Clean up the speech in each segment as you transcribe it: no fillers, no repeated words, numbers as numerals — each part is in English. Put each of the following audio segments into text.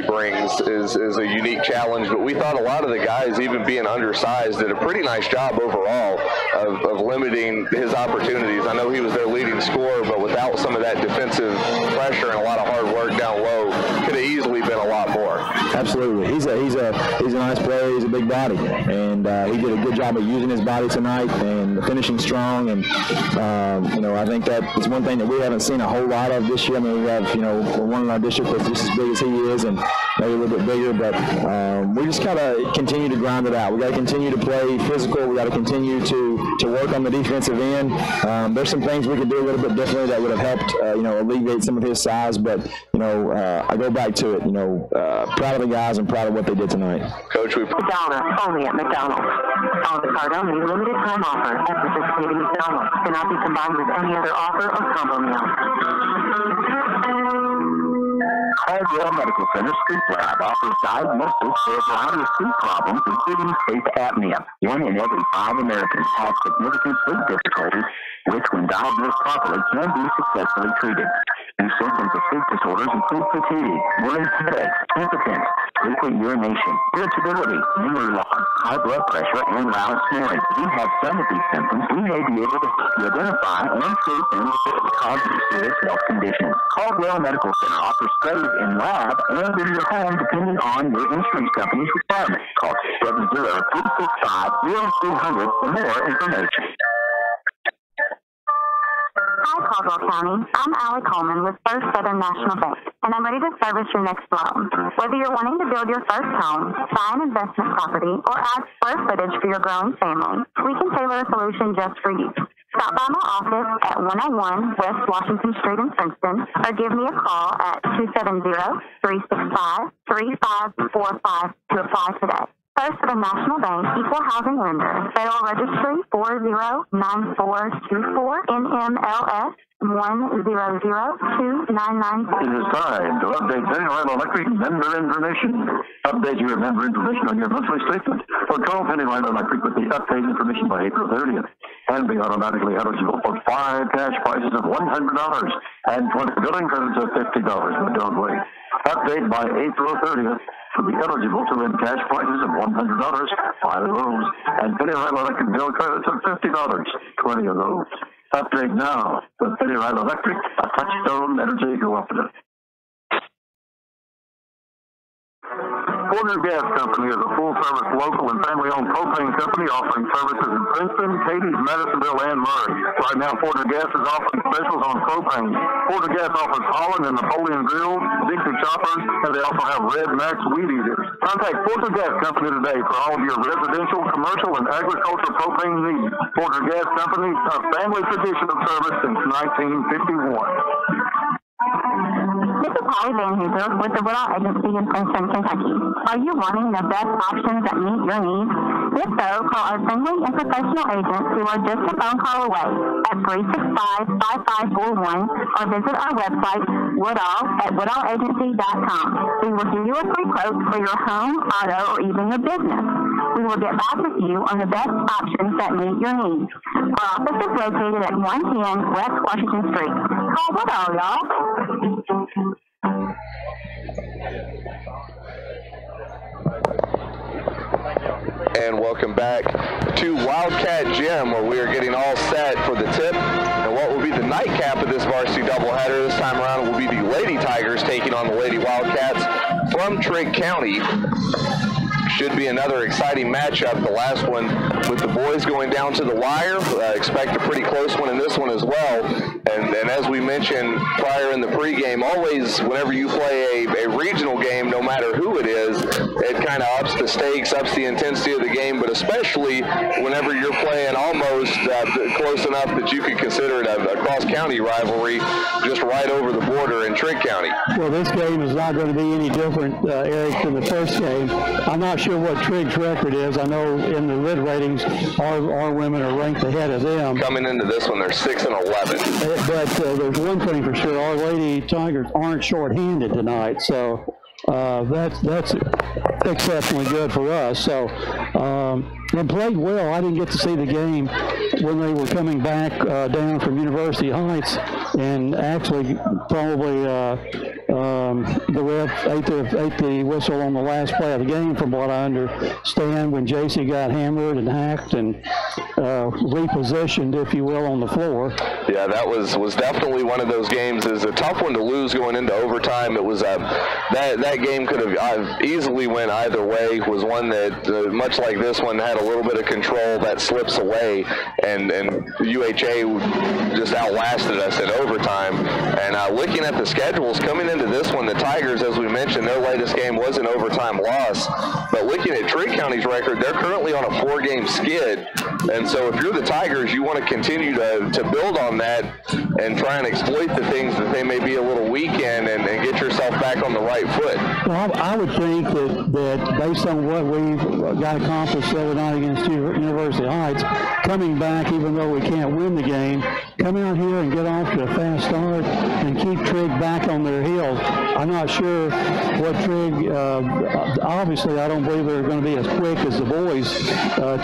brings is a unique challenge, but we thought a lot of the guys, even being undersized, did a pretty nice job overall of limiting his opportunities. I know he was their leading scorer, but without some of that defensive pressure and a lot of hard work down low, could have easily been a lot more. Absolutely. He's a nice player. He's a big body, and he did a good job of using his body tonight and finishing strong. And I think that is one thing that we haven't seen a whole lot of this year. I mean, we have one in our district that's just as big as he is, and maybe a little bit bigger. But we just gotta continue to grind it out. We got to continue to play physical. We got to continue to work on the defensive end. There's some things we could do a little bit differently that would have helped alleviate some of his size. But I go back to it. Proud of the guys and proud of what they did tonight. Coach, we McDonald's only at McDonald's. On the card only, limited time offer at participating McDonald's. Cannot be combined with any other offer or combo meal. Caldwell Medical Center Sleep Lab offers diagnosis for a variety of sleep problems, including sleep apnea. 1 in every 5 Americans have significant sleep difficulties, which, when diagnosed properly, can be successfully treated. New symptoms of sleep disorders include fatigue, worrying headaches, impotence, frequent urination, irritability, memory loss, high blood pressure, and loud snoring. If you have some of these symptoms, we may be able to help you identify and treat them before they cause you serious health conditions. Caldwell Medical Center offers studies in lab and in your home depending on your insurance company's requirements. Call 70365-0300 for more information. Hi, Caldwell County. I'm Allie Coleman with First Southern National Bank, and I'm ready to service your next loan. Whether you're wanting to build your first home, buy an investment property, or add square footage for your growing family, we can tailor a solution just for you. Stop by my office at 101 West Washington Street in Princeton, or give me a call at 270-365-3545 to apply today. First Southern National Bank, Equal Housing Lender, Federal Registry 409424, NMLS 1002996. It is time to update Penny Electric member information. Update your member information on your monthly statement, or call Penny Electric with the update information by April 30th, and be automatically eligible for 5 cash prizes of $100 and 20 billing credits of $50. But don't wait. Update by April 30th to be eligible to win cash prizes of $100, 5 of those, and Penny Electric bill credits of $50, 20 of those. Update now with Penny Electric, a Touchstone Energy Cooperative. Porter Gas Company is a full-service local and family-owned propane company offering services in Princeton, Cadiz, Madisonville, and Murray. Right now, Porter Gas is offering specials on propane. Porter Gas offers Holland and Napoleon grills, Dixie choppers, and they also have Red Max weed eaters. Contact Porter Gas Company today for all of your residential, commercial, and agricultural propane needs. Porter Gas Company, a family tradition of service since 1951. This is Holly Van Hoover with the Woodall Agency in Princeton, Kentucky. Are you wanting the best options that meet your needs? If so, call our friendly and professional agents who are just a phone call away at 365-5541 or visit our website, woodallagency.com. We will give you a free quote for your home, auto, or even your business. We will get back with you on the best options that meet your needs. Our office is located at 110 West Washington Street. Call Woodall, y'all. And welcome back to Wildcat Gym, where we are getting all set for the tip and what will be the nightcap of this varsity doubleheader. This time around it will be the Lady Tigers taking on the Lady Wildcats from Trigg County. Should be another exciting matchup. The last one with the boys going down to the wire. Expect a pretty close one in this one as well. And as we mentioned prior in the pregame, always whenever you play a regional game, no matter who it is, it kind of ups the stakes, ups the intensity of the game, but especially whenever you're playing almost close enough that you could consider it a cross-county rivalry just right over the border in Trigg County. Well, this game is not going to be any different, Eric, than the first game. I'm not sure what Trigg's record is. I know in the lid ratings, our women are ranked ahead of them. Coming into this one, they're 6-11. But there's one thing for sure: our Lady Tigers aren't short-handed tonight, so that's exceptionally good for us. So and played well. I didn't get to see the game when they were coming back down from University Heights, and actually probably The ref ate the whistle on the last play of the game, from what I understand, when JC got hammered and hacked and repositioned, if you will, on the floor. Yeah, that was definitely one of those games. Is a tough one to lose going into overtime. It was that game could have easily went either way. Was one that much like this one had a little bit of control that slips away, and UHA just outlasted us in overtime. And looking at the schedules coming into this one, the Tigers, as we mentioned, their latest game was an overtime loss. But looking at Trigg County's record, they're currently on a 4-game skid. And so if you're the Tigers, you want to continue to build on that and try and exploit the things that they may be a little weak in and get yourself back on the right foot. Well, I would think that based on what we've got accomplished the other night against University Heights, coming back, even though we can't win the game, come out here and get off to a fast start and keep Trigg back on their heels. I'm not sure what Trigg, obviously I don't believe they're going to be as quick as the boys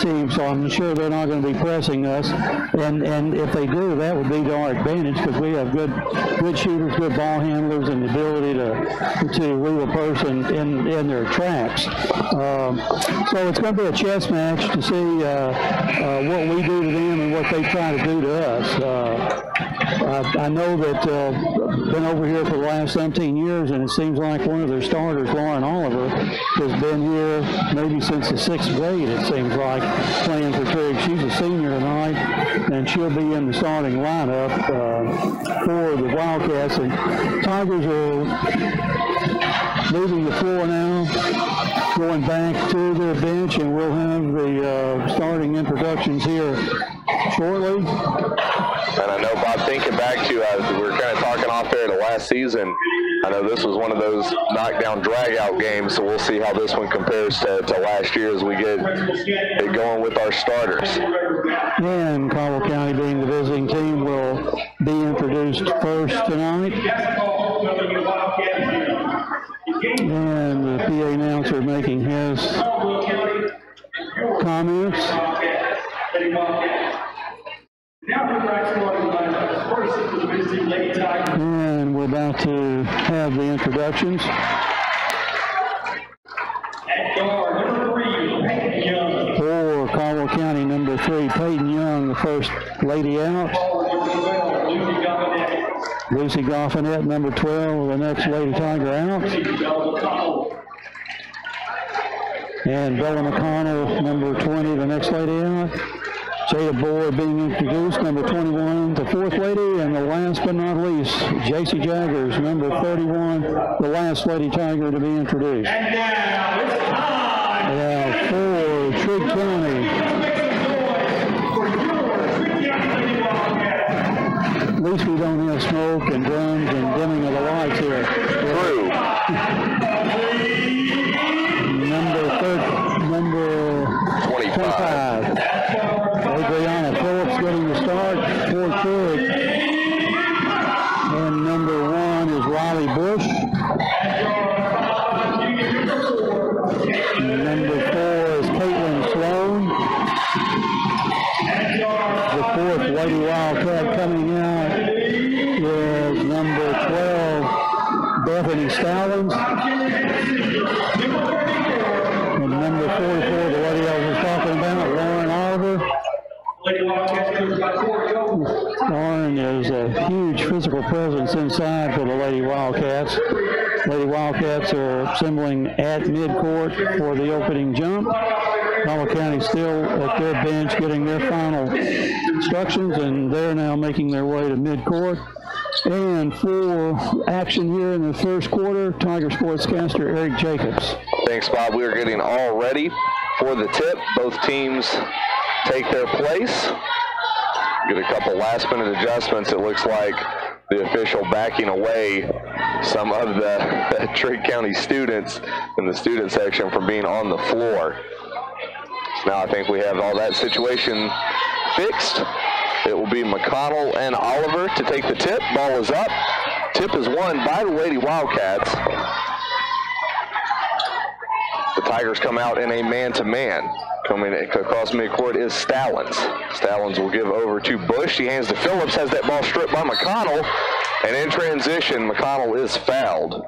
team, so I'm sure they're not going to be pressing us. And if they do, that would be to our advantage, because we have good shooters, good ball handlers, and the ability to leave a person in their tracks. So it's going to be a chess match to see what we do to them and what they try to do to us. I know that been over here for the last 17 years, and it seems like one of their starters, Lauren Oliver, has been here maybe since the 6th grade, it seems like, playing for Trigg. She's a senior tonight, and she'll be in the starting lineup for the Wildcats. And Tigers are leaving the floor now, going back to their bench, and we'll have the starting introductions here shortly. And I know, Bob, thinking back to, we were kind of talking off there the last season, I know this was one of those knockdown drag-out games, so we'll see how this one compares to last year as we get it going with our starters. And Caldwell County, being the visiting team, will be introduced first tonight. And the PA announcer making his comments. And we're about to have the introductions. For Caldwell County, number 3, Peyton Young, the first lady out. Lucy Goffinette, number 12, the next Lady Tiger out. And Bella McConnell, number 20, the next lady out. Jada Boyd being introduced, number 21, the 4th lady. And the last but not least, JC Jaggers, number 31, the last Lady Tiger to be introduced. And now it's time. Now for Trigg County. At least we don't have smoke and drums and dimming of the lights here. True. Number 25. Adriana Phillips getting the start for Trigg. And number 1 is Riley Bush. And number 4 is Caitlin Sloan. The 4th Lady Wildcat coming out is number 12, Bethany Stallings. And number 44, the lady I was talking about, Lauren Oliver. Lauren is a huge physical presence inside for the Lady Wildcats. Lady Wildcats are assembling at midcourt for the opening jump. Caldwell County still at their bench getting their final instructions, and they're now making their way to midcourt. And for action here in the first quarter, Tiger sportscaster Eric Jacobs. Thanks, Bob. We are getting all ready for the tip. Both teams take their place. Get a couple last-minute adjustments. It looks like the official backing away some of the Trigg County students in the student section from being on the floor. So now I think we have all that situation fixed. It will be McConnell and Oliver to take the tip. Ball is up. Tip is won by the Lady Wildcats. The Tigers come out in a man-to-man. Coming across midcourt is Stallings. Stallings will give over to Bush. He hands to Phillips, has that ball stripped by McConnell, And in transition, McConnell is fouled.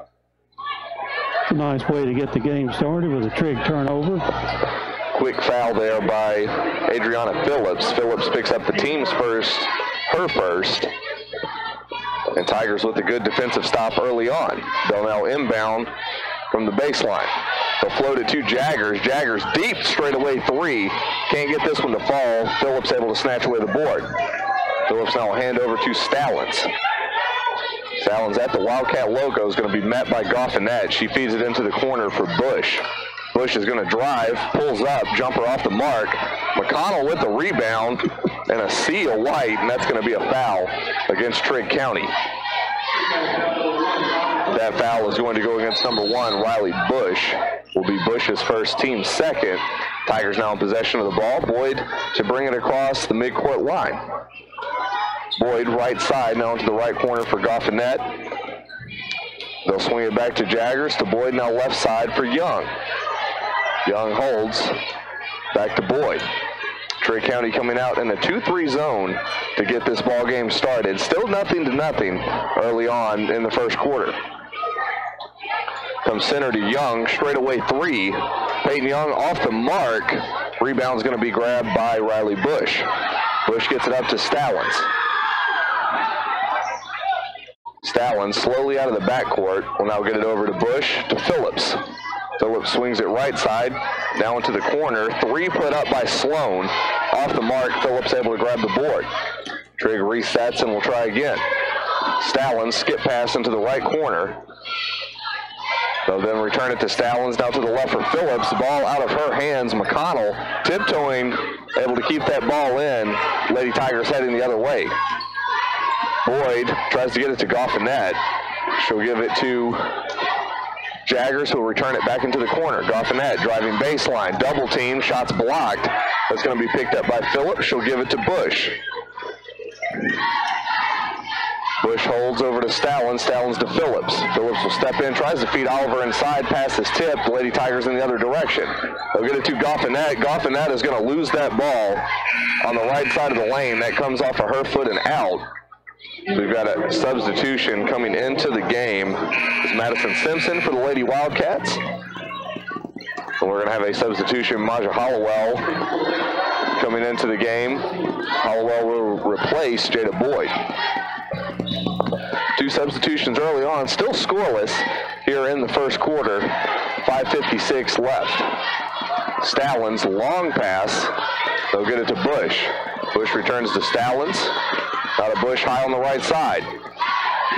It's a nice way to get the game started with a Trigg turnover. Quick foul there by Adriana Phillips. Phillips picks up the team's first, her first. And Tigers with a good defensive stop early on. They'll now inbound from the baseline. They'll float it to Jaggers. Jaggers deep straightaway three. Can't get this one to fall. Phillips able to snatch away the board. Phillips now will hand over to Stallings. Stallings at the Wildcat logo is going to be met by Goffinette. She feeds it into the corner for Bush. Bush is going to drive, pulls up, jumper off the mark. McConnell with the rebound and a sea of white, and that's going to be a foul against Trigg County. That foul is going to go against number 1, Riley Bush. Will be Bush's first, team second. Tigers now in possession of the ball. Boyd to bring it across the midcourt line. Boyd right side, now into the right corner for Goffinette. They'll swing it back to Jaggers, to Boyd, now left side for Young. Young holds, back to Boyd. Trigg County coming out in a 2-3 zone to get this ball game started. Still 0-0 early on in the first quarter. Comes center to Young, straightaway three. Peyton Young off the mark. Rebound's going to be grabbed by Riley Bush. Bush gets it up to Stallings. Stallings slowly out of the backcourt. Will now get it over to Bush, to Phillips. Phillips swings it right side, now into the corner. Three put up by Sloan. Off the mark, Phillips able to grab the board. Trigg resets and will try again. Stallings skip pass into the right corner. They'll then return it to Stallings, now to the left for Phillips. The ball out of her hands. McConnell tiptoeing, able to keep that ball in. Lady Tigers heading the other way. Boyd tries to get it to Goffinette. She'll give it to Jaggers, who will return it back into the corner. Goffinette driving baseline, double team, shots blocked. That's going to be picked up by Phillips. She'll give it to Bush. Bush holds over to Stallings. Stallings to Phillips. Phillips will step in, tries to feed Oliver inside, pass is tipped. The Lady Tigers in the other direction. They'll get it to Goffinette. Goffinette is going to lose that ball on the right side of the lane. That comes off of her foot and out. We've got a substitution coming into the game. It's Madison Simpson for the Lady Wildcats. And we're going to have a substitution, Maja Hollowell, coming into the game. Hollowell will replace Jada Boyd. Two substitutions early on, still scoreless here in the first quarter. 5:56 left. Stallings, long pass. They'll get it to Bush. Bush returns to Stallings. Out of Bush high on the right side.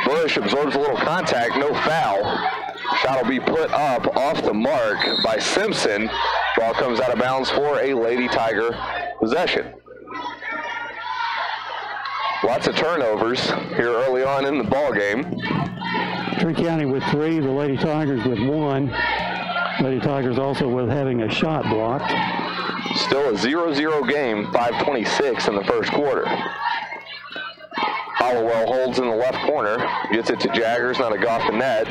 Bush absorbs a little contact, no foul. Shot will be put up off the mark by Simpson. Ball comes out of bounds for a Lady Tiger possession. Lots of turnovers here early on in the ball game. Trigg County with 3, the Lady Tigers with 1. Lady Tigers also with having a shot blocked. Still a 0-0 game, 5:26 in the first quarter. Hollowell holds in the left corner, gets it to Jaggers, not a Goffinette.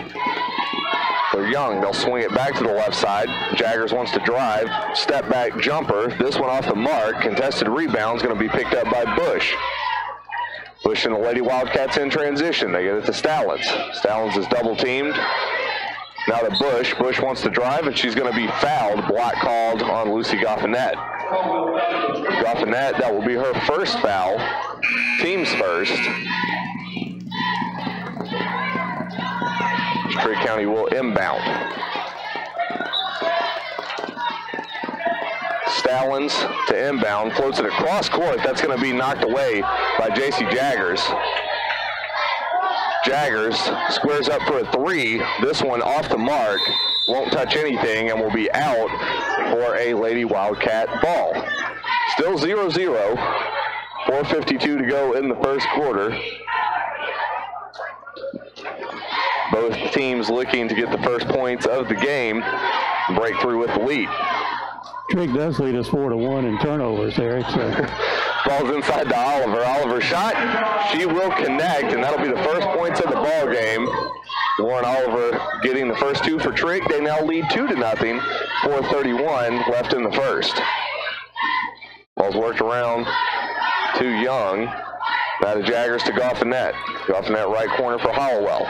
They're Young, they'll swing it back to the left side. Jaggers wants to drive, step back jumper. This one off the mark, contested rebound is going to be picked up by Bush. Bush and the Lady Wildcats in transition. They get it to Stallings. Stallings is double teamed. Now to Bush. Bush wants to drive, and she's going to be fouled. Block called on Lucy Goffinette. Goffinette, that will be her first foul. Team's first. Trigg County will inbound. Stallings to inbound, floats it across court. That's going to be knocked away by J.C. Jaggers. Jaggers squares up for a three. This one off the mark. Won't touch anything and will be out for a Lady Wildcat ball. Still 0-0. 4:52 to go in the first quarter. Both teams looking to get the first points of the game, break through with the lead. Trigg does lead us 4-1 in turnovers, Eric. So. Ball's inside to Oliver. Oliver shot. She will connect, and that'll be the first points of the ball game. Lauren Oliver getting the first two for Trigg. They now lead 2-0. 4:31 left in the first. Ball's worked around to Young. Now to Jaggers to Goffinette. Off in that right corner for Hollowell.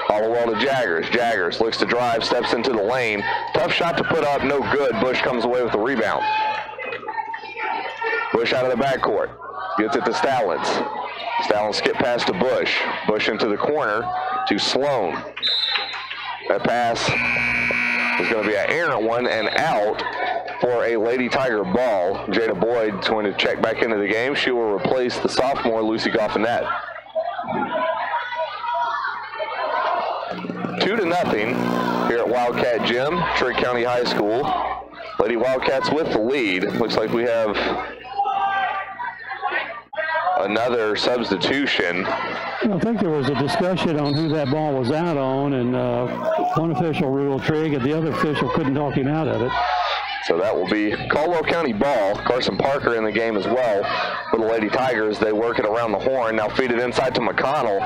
Hollowell to Jaggers. Jaggers looks to drive, steps into the lane. Tough shot to put up, no good. Bush comes away with the rebound. Bush out of the backcourt. Gets it to Stallings. Stallings skip pass to Bush. Bush into the corner to Sloan. That pass is going to be an errant one and out for a Lady Tiger ball. Jada Boyd is going to check back into the game. She will replace the sophomore Lucy Goffinette. 2-0 here at Wildcat Gym, Trigg County High School. Lady Wildcats with the lead. Looks like we have another substitution. I think there was a discussion on who that ball was out on, and one official ruled Trigg, and the other official couldn't talk him out of it. So that will be Caldwell County ball. Carson Parker in the game as well for the Lady Tigers. They work it around the horn. Now feed it inside to McConnell.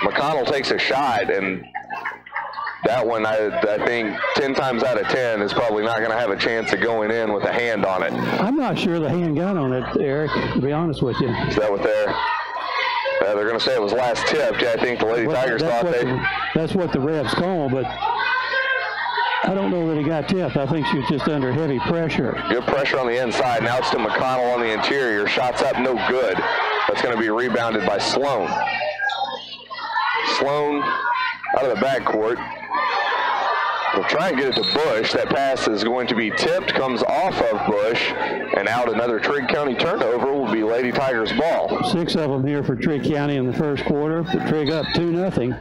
McConnell takes a shot, and that one, I think 10 times out of 10 is probably not going to have a chance of going in with a hand on it. I'm not sure the hand got on it, Eric, to be honest with you. Is that what they're going to say it was last tipped? Yeah, I think the Lady Tigers thought that's what the refs call, but I don't know that he got tipped. I think she was just under heavy pressure. Good pressure on the inside. Now it's to McConnell on the interior. Shots up, no good. That's going to be rebounded by Sloan. Sloan out of the backcourt. We'll try and get it to Bush. That pass is going to be tipped, comes off of Bush, and out. Another Trigg County turnover will be Lady Tigers ball. 6 of them here for Trigg County in the first quarter. The Trigg up 2-0.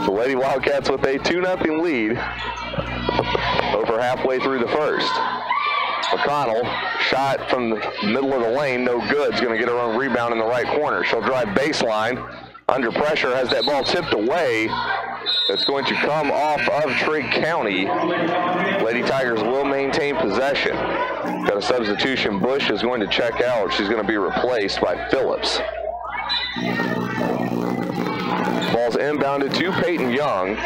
The Lady Wildcats with a 2-0 lead over halfway through the first. McConnell, shot from the middle of the lane, no good. Is going to get her own rebound in the right corner. She'll drive baseline. Under pressure, has that ball tipped away. It's going to come off of Trigg County. Lady Tigers will maintain possession. Got a substitution. Bush is going to check out. She's going to be replaced by Phillips. Ball's inbounded to Peyton Young.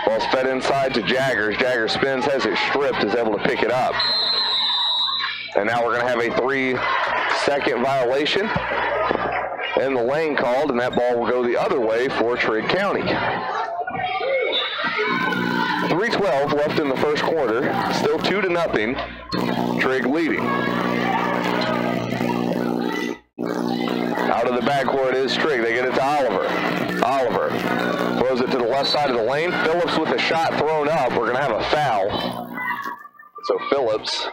Ball's fed inside to Jaggers. Jaggers spins, has it stripped, is able to pick it up. And now we're going to have a 3-second violation. And the lane called, and that ball will go the other way for Trigg County. 3:12 left in the first quarter. Still 2-0. Trigg leading. Out of the backcourt is Trigg. They get it to Oliver. Oliver throws it to the left side of the lane. Phillips with a shot thrown up. We're going to have a foul. So Phillips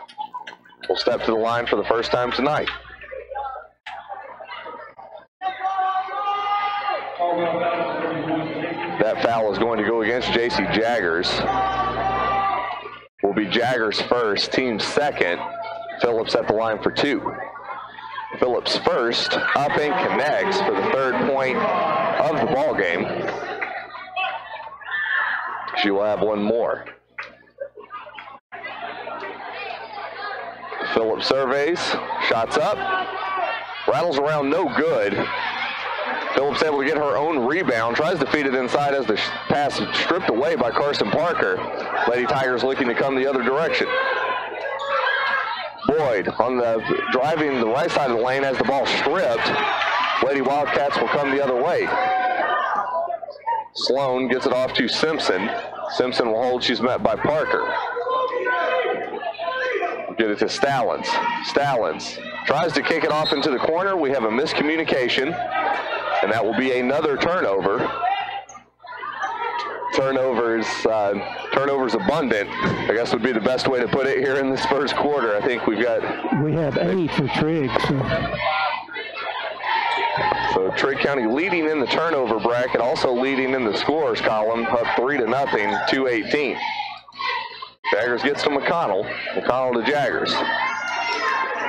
will step to the line for the first time tonight. That foul is going to go against J.C. Jaggers. Will be Jaggers first, team second. Phillips at the line for 2. Phillips first, up and connects for the 3rd point of the ball game. She will have one more. Phillips surveys, shots up, rattles around, no good. Phillips able to get her own rebound, tries to feed it inside as the pass is stripped away by Carson Parker. Lady Tigers looking to come the other direction. Boyd on the driving the right side of the lane as the ball stripped. Lady Wildcats will come the other way. Sloan gets it off to Simpson. Simpson will hold, she's met by Parker. Get it to Stallings. Stallings tries to kick it off into the corner. We have a miscommunication, and that will be another turnover. Turnovers abundant, I guess would be the best way to put it here in this first quarter. I think we have 8 for Trigg. So Trigg County leading in the turnover bracket, also leading in the scores column, up 3-0, 2:18. Jaggers gets to McConnell. McConnell to Jaggers.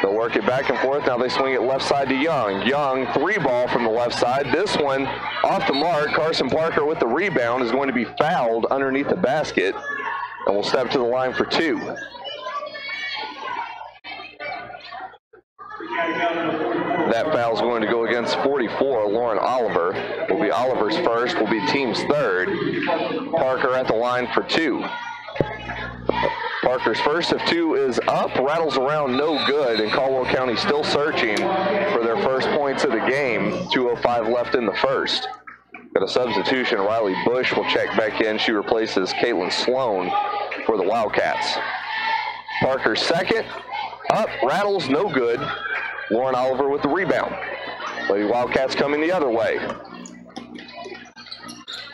They'll work it back and forth. Now they swing it left side to Young. Young, 3 ball from the left side. This one off the mark. Carson Parker with the rebound is going to be fouled underneath the basket and will step to the line for 2. That foul is going to go against 44, Lauren Oliver. Will be Oliver's first, will be team's 3rd. Parker at the line for 2. Parker's first of 2 is up, rattles around, no good, and Caldwell County still searching for their first points of the game. 2:05 left in the first. Got a substitution. Riley Bush will check back in. She replaces Caitlin Sloan for the Wildcats. Parker's second, up, rattles, no good. Lauren Oliver with the rebound. Lady Wildcats coming the other way.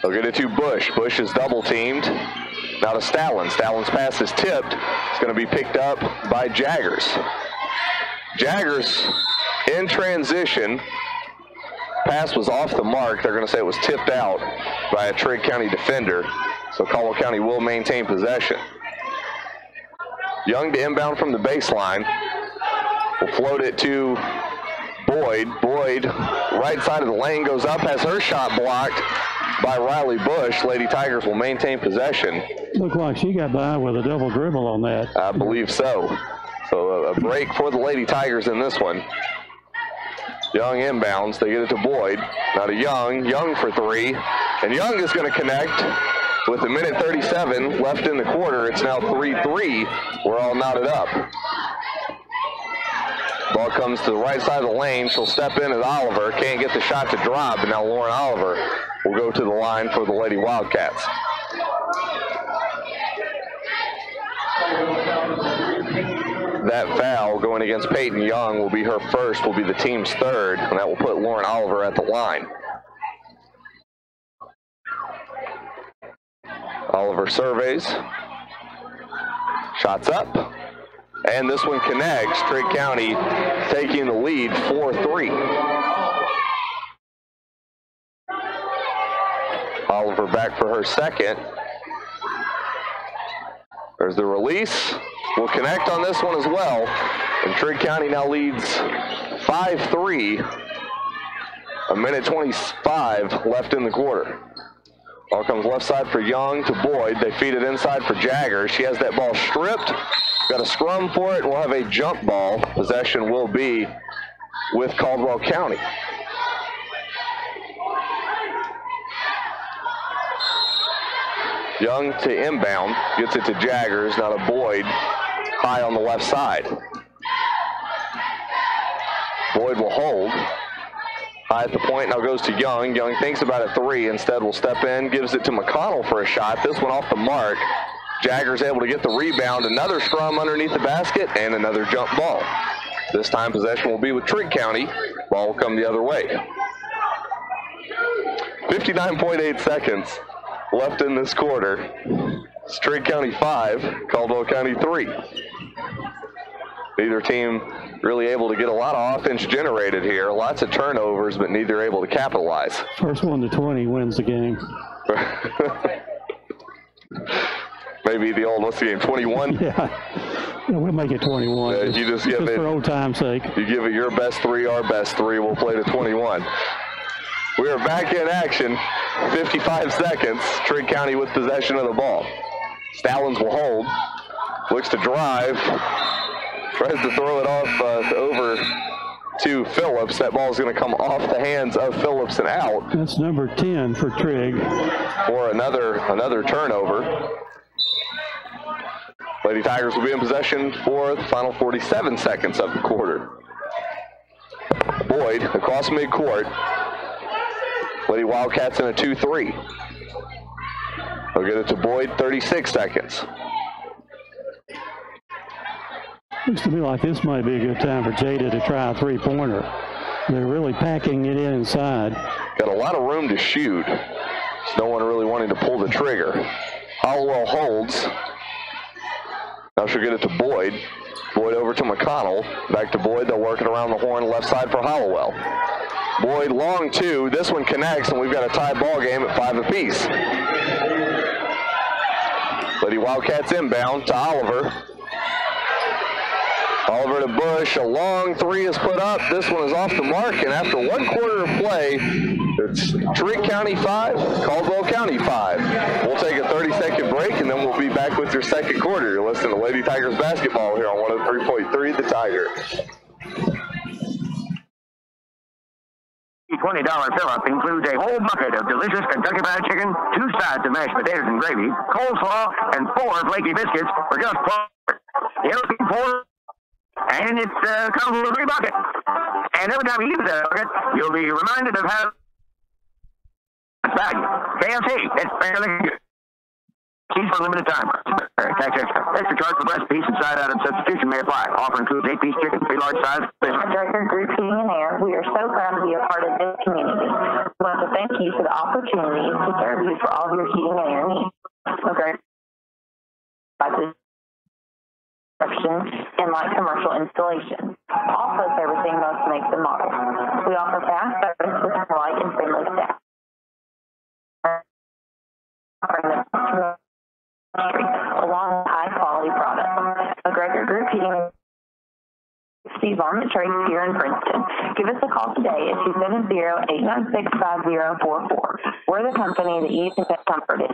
They'll get it to Bush. Bush is double teamed. Now to Stallon. Stallon's pass is tipped. It's going to be picked up by Jaggers. Jaggers in transition. Pass was off the mark. They're going to say it was tipped out by a Trigg County defender. So Caldwell County will maintain possession. Young to inbound from the baseline. Will float it to Boyd. Boyd, right side of the lane, goes up, has her shot blocked by Riley Bush. Lady Tigers will maintain possession. Looked like she got by with a double dribble on that. I believe so. So a break for the Lady Tigers in this one. Young inbounds. They get it to Boyd. Now to Young. Young for 3. And Young is going to connect with a minute 37 left in the quarter. It's now 3-3. We're all knotted up. Ball comes to the right side of the lane. She'll step in at Oliver. Can't get the shot to drop. And now Lauren Oliver will go to the line for the Lady Wildcats. That foul going against Peyton Young will be her first, will be the team's third, and that will put Lauren Oliver at the line. Oliver surveys. Shots up. And this one connects. Trigg County taking the lead 4-3. Oliver back for her second. There's the release. Will connect on this one as well. And Trigg County now leads 5-3. A minute 25 left in the quarter. Ball comes left side for Young to Boyd. They feed it inside for Jagger. She has that ball stripped. Got a scrum for it. We'll have a jump ball. Possession will be with Caldwell County. Young to inbound. Gets it to Jaggers. Now to Boyd. High on the left side. Boyd will hold. High at the point, now goes to Young. Young thinks about a 3, instead will step in, gives it to McConnell for a shot. This one off the mark. Jaggers able to get the rebound. Another scrum underneath the basket and another jump ball. This time possession will be with Trigg County. Ball will come the other way. 59.8 seconds left in this quarter. It's Trigg County 5, Caldwell County 3. Neither team really able to get a lot of offense generated here. Lots of turnovers, but neither able to capitalize. First one to 20 wins the game. Maybe the old, what's the game, 21? Yeah, we'll make it 21. You just give it, for old time's sake. You give it your best 3, our best 3. We'll play to 21. We are back in action. 55 seconds. Trigg County with possession of the ball. Stallons will hold. Looks to drive. Tries to throw it off over to Phillips. That ball is going to come off the hands of Phillips and out. That's number 10 for Trigg. For another turnover. Lady Tigers will be in possession for the final 47 seconds of the quarter. Boyd across midcourt. Lady Wildcats in a 2-3. They'll get it to Boyd, 36 seconds. Looks to me like this might be a good time for Jada to try a 3-pointer. They're really packing it in inside. Got a lot of room to shoot. There's no one really wanting to pull the trigger. Hollowell holds. Now she'll get it to Boyd. Boyd over to McConnell. Back to Boyd. They'll work it around the horn left side for Hollowell. Boyd long 2. This one connects, and we've got a tie ball game at 5 apiece. Lady Wildcats inbound to Oliver. Oliver to Bush. A long 3 is put up. This one is off the mark, and after 1 quarter of play, it's Trigg County 5, Caldwell County 5. We'll take a 30-second break, and then we'll be back with your second quarter. You're listening to Lady Tigers basketball here on 103.3 The Tiger. $20 fill-up includes a whole bucket of delicious Kentucky Fried Chicken, 2 sides of mashed potatoes and gravy, coleslaw, and 4 flaky biscuits for just $4. You're looking for, and it comes with a free bucket. And every time you use that bucket, you'll be reminded of how value. KFC, it's fairly good. Cheese for a limited time. Tax extra. Extra charge for breast piece and side item substitution may apply. Offer includes 8-piece chicken, 3 large size. Director Group Heating and Air, we are so proud to be a part of this community. We want to thank you for the opportunity to serve you for all of your heating and air needs. Okay. By the construction and light commercial installation. Also servicing most makes and models. We offer fast service with polite and friendly staff. Along with high-quality products. McGregor Group Heating Steve Armit Trades here in Princeton. Give us a call today at 270-896-5044. We're the company that you can take comfort in.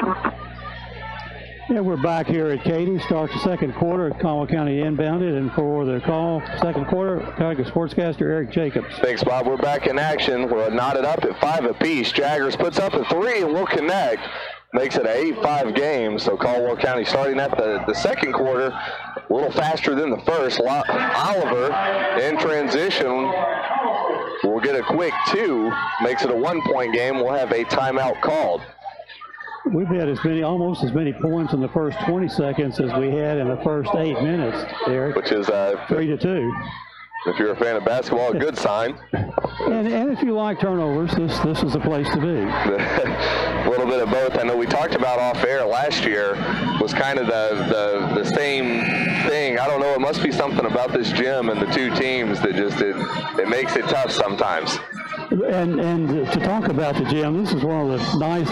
Yeah, we're back here at Katy. Starts the second quarter at Caldwell County inbounded, and for the call, second quarter, Tiger sportscaster Eric Jacobs. Thanks, Bob. We're back in action. We're knotted up at 5 apiece. Jaggers puts up a 3 and will connect. Makes it an 8-5 game. So Caldwell County starting at the second quarter a little faster than the first. Oliver in transition will get a quick 2. Makes it a 1-point game. We'll have a timeout called. We've had almost as many points in the first 20 seconds as we had in the first 8 minutes, Eric. Which is 3-2. If you're a fan of basketball, a good sign. And if you like turnovers, this is the place to be. A little bit of both. I know we talked about off air last year was kind of the same thing. I don't know. It must be something about this gym and the two teams that just it makes it tough sometimes. And to talk about the gym, this is one of the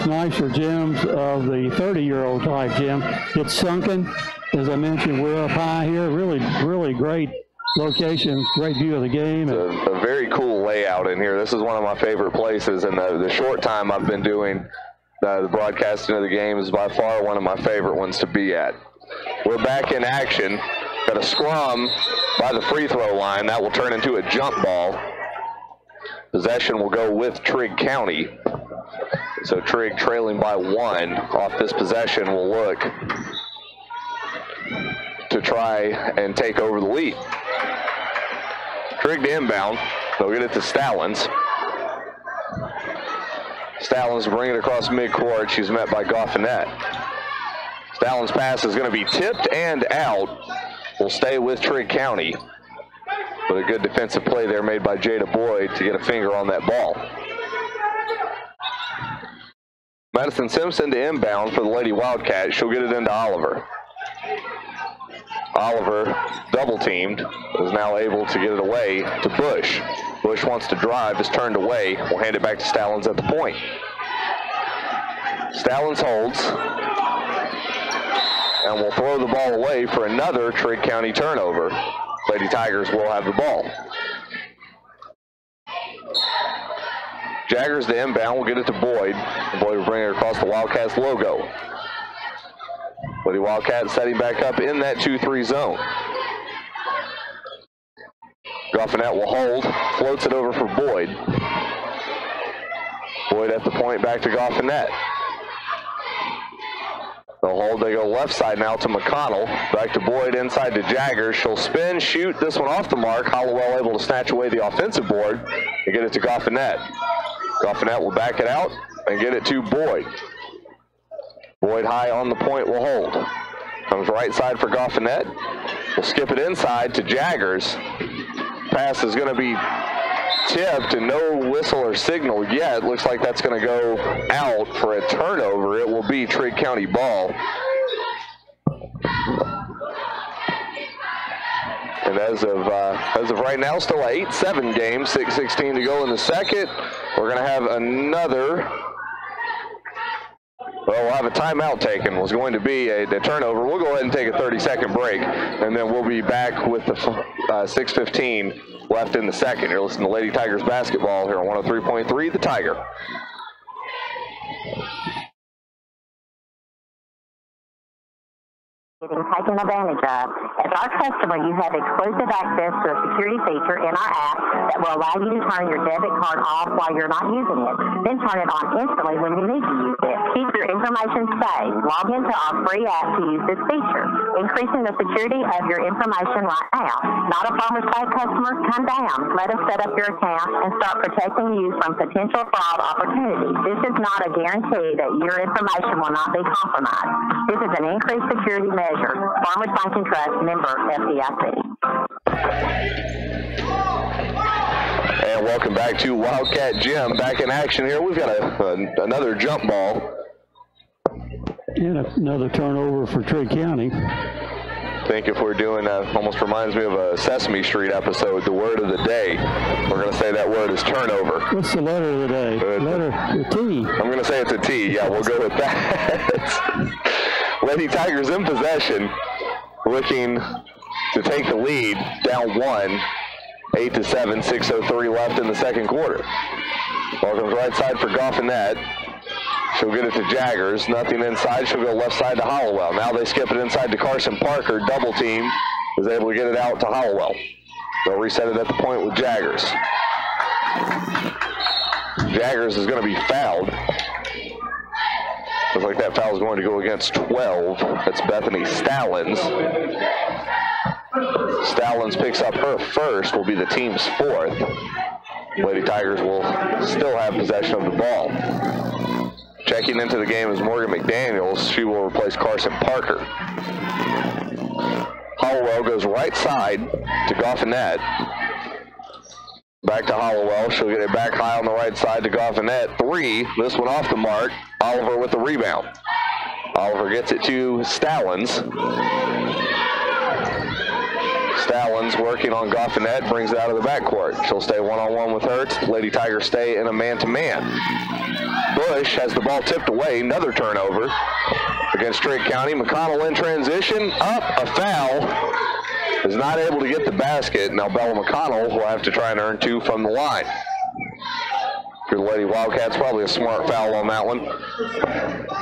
nicer gyms of the 30-year-old type gym. It's sunken. As I mentioned, we're up high here. Really, really great location, great view of the game. It's a very cool layout in here. This is one of my favorite places, and the short time I've been doing the broadcasting of the game is by far one of my favorite ones to be at. We're back in action. Got a scrum by the free throw line. That will turn into a jump ball. Possession will go with Trigg County. So Trigg trailing by 1 off this possession will look to try and take over the lead. Trigg to inbound. They'll get it to Stallings. Stallings will bring it across midcourt. She's met by Goffinette. Stallings' pass is going to be tipped and out. Will stay with Trigg County. But a good defensive play there made by Jada Boyd to get a finger on that ball. Madison Simpson to inbound for the Lady Wildcats. She'll get it into Oliver. Oliver, double teamed, is now able to get it away to Bush. Bush wants to drive, is turned away. We'll hand it back to Stallings at the point. Stallings holds. And will throw the ball away for another Trigg County turnover. Lady Tigers will have the ball. Jaggers to inbound, will get it to Boyd. Boyd will bring it across the Wildcats logo. Lady Wildcats setting back up in that 2-3 zone. Goffinette will hold, floats it over for Boyd. Boyd at the point, back to Goffinette. They'll hold, they go left side now to McConnell. Back to Boyd, inside to Jaggers. She'll spin, shoot this one off the mark. Hollowell able to snatch away the offensive board and get it to Goffinette. Goffinette will back it out and get it to Boyd. Boyd high on the point will hold. Comes right side for Goffinette. We'll skip it inside to Jaggers. Pass is going to be tipped and no whistle or signal yet. Looks like that's going to go out for a turnover. It will be Trigg County ball. And as of right now, still an 8-7 game, 6:16 to go in the second. We're going to have another. Well, we'll have a timeout taken. Was going to be a turnover. We'll go ahead and take a 30-second break, and then we'll be back with the 6:15 left in the second. You're listening to Lady Tigers basketball here on 103.3 The Tiger. getting taken advantage of. As our customer, you have exclusive access to a security feature in our app that will allow you to turn your debit card off while you're not using it, then turn it on instantly when you need to use it. Keep your information safe. Log into our free app to use this feature, increasing the security of your information right now. Not a Farmers Bank customer? Come down. Let us set up your account and start protecting you from potential fraud opportunities. This is not a guarantee that your information will not be compromised. This is an increased security measure. Farmers Bank and Trust, member FDIC. And welcome back to Wildcat Gym. Back in action here. We've got another jump ball. And another turnover for Trigg County. I think if we're doing that, almost reminds me of a Sesame Street episode, the word of the day. We're going to say that word is turnover. What's the letter of the day? The T. I'm going to say it's a T. Yeah, we'll go with that. Lady Tigers in possession, looking to take the lead, down 1, 8-7, 6:03 left in the second quarter. Ball comes right side for Goffinette. She'll get it to Jaggers. Nothing inside. She'll go left side to Hollowell. Now they skip it inside to Carson Parker. Double team is able to get it out to Hollowell. They'll reset it at the point with Jaggers. Jaggers is going to be fouled. Looks like that foul is going to go against 12. That's Bethany Stallings. Stallings picks up her first, will be the team's 4th. Lady Tigers will still have possession of the ball. Checking into the game is Morgan McDaniels. She will replace Carson Parker. Hollowell goes right side to Goffinette. Back to Hollowell. She'll get it back high on the right side to Goffinette. 3. This one off the mark. Oliver with the rebound. Oliver gets it to Stallings. Stallings working on Goffinette, brings it out of the backcourt. She'll stay one-on-one with Hertz. Lady Tigers stay in a man-to-man. Bush has the ball tipped away. Another turnover against Trigg County. McConnell in transition. Up, a foul. Is not able to get the basket. Now Bella McConnell will have to try and earn 2 from the line. For the Lady Wildcats, probably a smart foul on that one.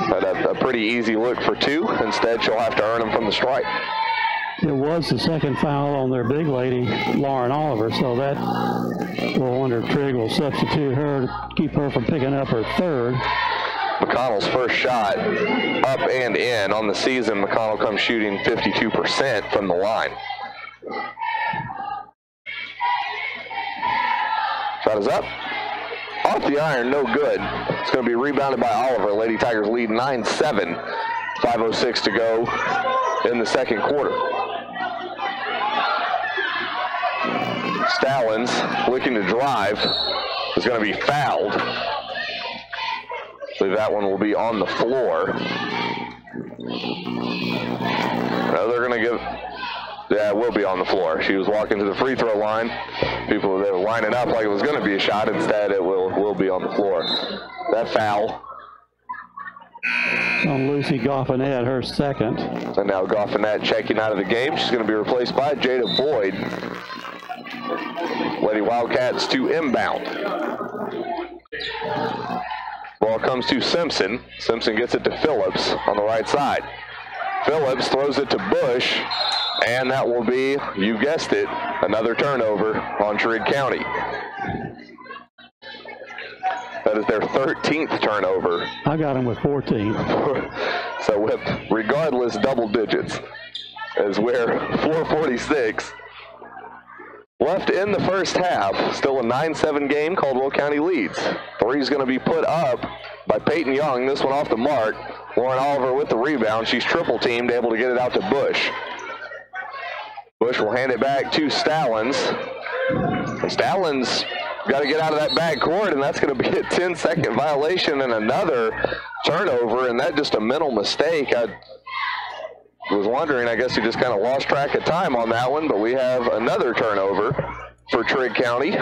But a pretty easy look for 2. Instead, she'll have to earn them from the strike. It was the second foul on their big lady, Lauren Oliver, so that we'll wonder if Trigg will substitute her to keep her from picking up her 3rd. McConnell's first shot up and in. On the season, McConnell comes shooting 52% from the line. Shot is up. Off the iron, no good. It's going to be rebounded by Oliver. Lady Tigers lead 9-7. 5:06 to go in the second quarter. Stallings looking to drive is going to be fouled. I believe that one will be on the floor. No, they're going to give, yeah, it will be on the floor. She was walking to the free throw line. People, they were lining up like it was going to be a shot. Instead, it will be on the floor. That foul. On Lucy Goffinette, her 2nd. And now Goffinette checking out of the game. She's going to be replaced by Jada Boyd. Lady Wildcats to inbound. Ball comes to Simpson. Simpson gets it to Phillips on the right side. Phillips throws it to Bush, and that will be, you guessed it, another turnover on Trigg County. That is their 13th turnover. I got them with 14. So with regardless double digits, as we're 4:46 left in the first half. Still a 9-7 game. Caldwell County leads. 3 is going to be put up by Peyton Young. This one off the mark. Lauren Oliver with the rebound. She's triple teamed, able to get it out to Bush. Bush will hand it back to Stallings. And Stallings got to get out of that back court, and that's going to be a 10-second violation and another turnover, and that just a mental mistake. I was wondering, I guess he just kind of lost track of time on that one, but we have another turnover for Trigg County.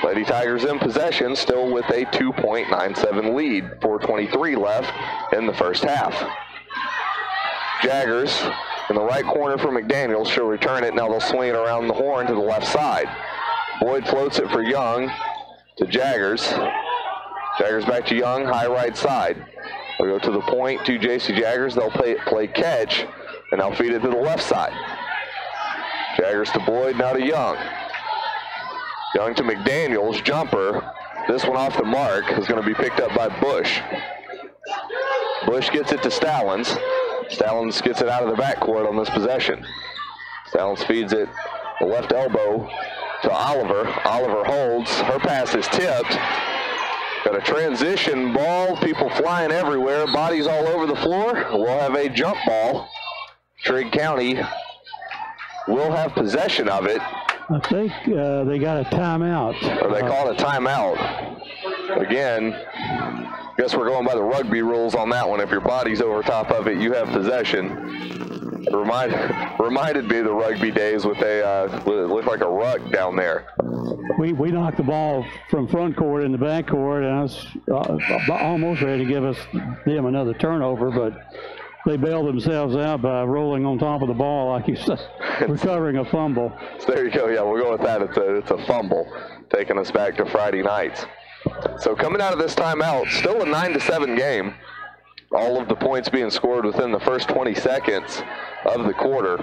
Lady Tigers in possession, still with a 2.97 lead. 4:23 left in the first half. Jaggers in the right corner for McDaniels. She'll return it. Now they'll swing it around the horn to the left side. Boyd floats it for Young to Jaggers. Jaggers back to Young, high right side. They'll go to the point to JC Jaggers. They'll play catch, and they'll feed it to the left side. Jaggers to Boyd, now to Young. Young to McDaniels, jumper. This one off the mark is going to be picked up by Bush. Bush gets it to Stallings. Stallings gets it out of the backcourt on this possession. Stallings feeds it the left elbow to Oliver. Oliver holds. Her pass is tipped. Got a transition ball. People flying everywhere. Bodies all over the floor. We'll have a jump ball. Trigg County will have possession of it. I think they got a timeout. Or they call it a timeout. Again, guess we're going by the rugby rules on that one. If your body's over top of it, you have possession. It reminded me of the rugby days with it looked like a rug down there. We knocked the ball from front court into back court, and I was almost ready to give them another turnover, but they bailed themselves out by rolling on top of the ball, like you said, recovering a fumble. So there you go. Yeah, we'll go with that. It's a fumble, taking us back to Friday nights. So coming out of this timeout, still a 9-7 game. All of the points being scored within the first 20 seconds of the quarter.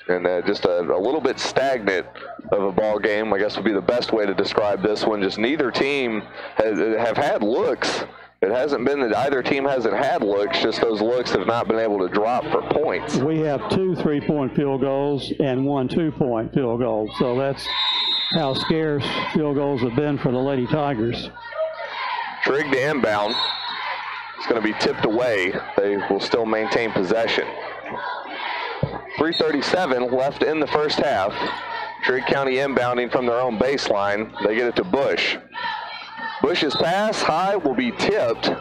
And just a little bit stagnant of a ball game, I guess would be the best way to describe this one. Just neither team have had looks. It hasn't been that either team hasn't had looks, just those looks have not been able to drop for points. We have 2 3-point field goals and 1 2-point field goal. So that's how scarce field goals have been for the Lady Tigers. Trigg to inbound. It's going to be tipped away. They will still maintain possession. 3:37 left in the first half. Trigg County inbounding from their own baseline. They get it to Bush. Bush's pass high will be tipped.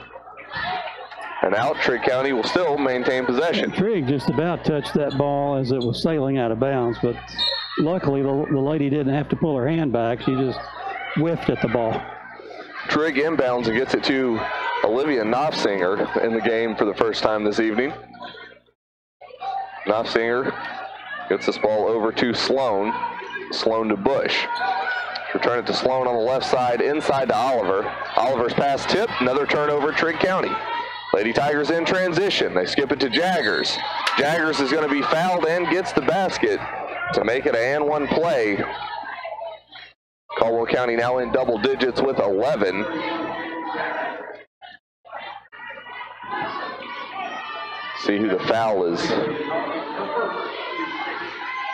And out, Trigg County will still maintain possession. Trigg just about touched that ball as it was sailing out of bounds, but luckily the lady didn't have to pull her hand back. She just whiffed at the ball. Trigg inbounds and gets it to Olivia Knopfsinger in the game for the first time this evening. Knopfsinger gets this ball over to Sloan. Sloan to Bush. Return it to Sloan on the left side, inside to Oliver. Oliver's pass tipped, another turnover, Trigg County. Lady Tigers in transition. They skip it to Jaggers. Jaggers is going to be fouled and gets the basket to make it an and one play. Caldwell County now in double digits with 11. See who the foul is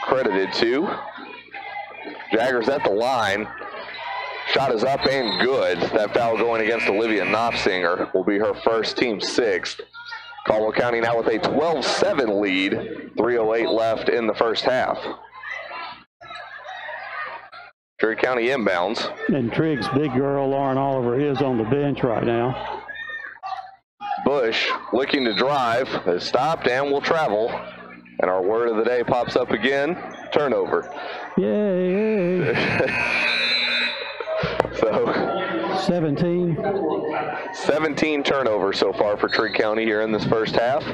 credited to. Jaggers at the line. Shot is up and good. That foul going against Olivia Knopfsinger will be her first, team 6th. Caldwell County now with a 12-7 lead. 3:08 left in the first half. Trigg County inbounds. And Trigg's big girl, Lauren Oliver, is on the bench right now. Bush looking to drive, has stopped and will travel. And our word of the day pops up again, turnover. Yay! So 17 turnovers so far for Trigg County here in this first half.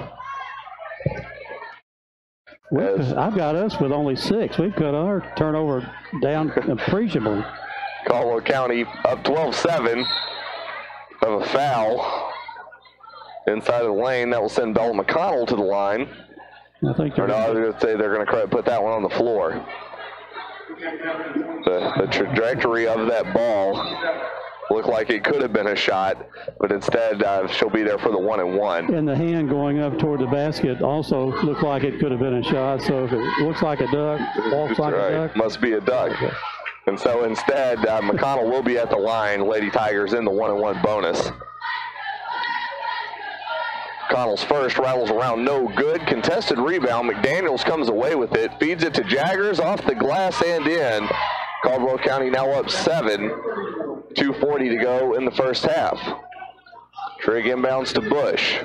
I've got us with only 6. We've cut our turnover down appreciably. Caldwell County up 12-7 of a foul inside of the lane. That will send Bella McConnell to the line. I think I was going to say they're going to put that one on the floor. The trajectory of that ball looked like it could have been a shot, but instead she'll be there for the 1-and-1. And the hand going up toward the basket also looked like it could have been a shot. So if it looks like a duck, walks like a duck. Must be a duck. Okay. And so instead, McConnell will be at the line. Lady Tigers in the 1-and-1 bonus. McConnell's first rattles around, no good. Contested rebound. McDaniels comes away with it, feeds it to Jaggers, off the glass and in. Caldwell County now up 7. 2:40 to go in the first half. Trigg inbounds to Bush.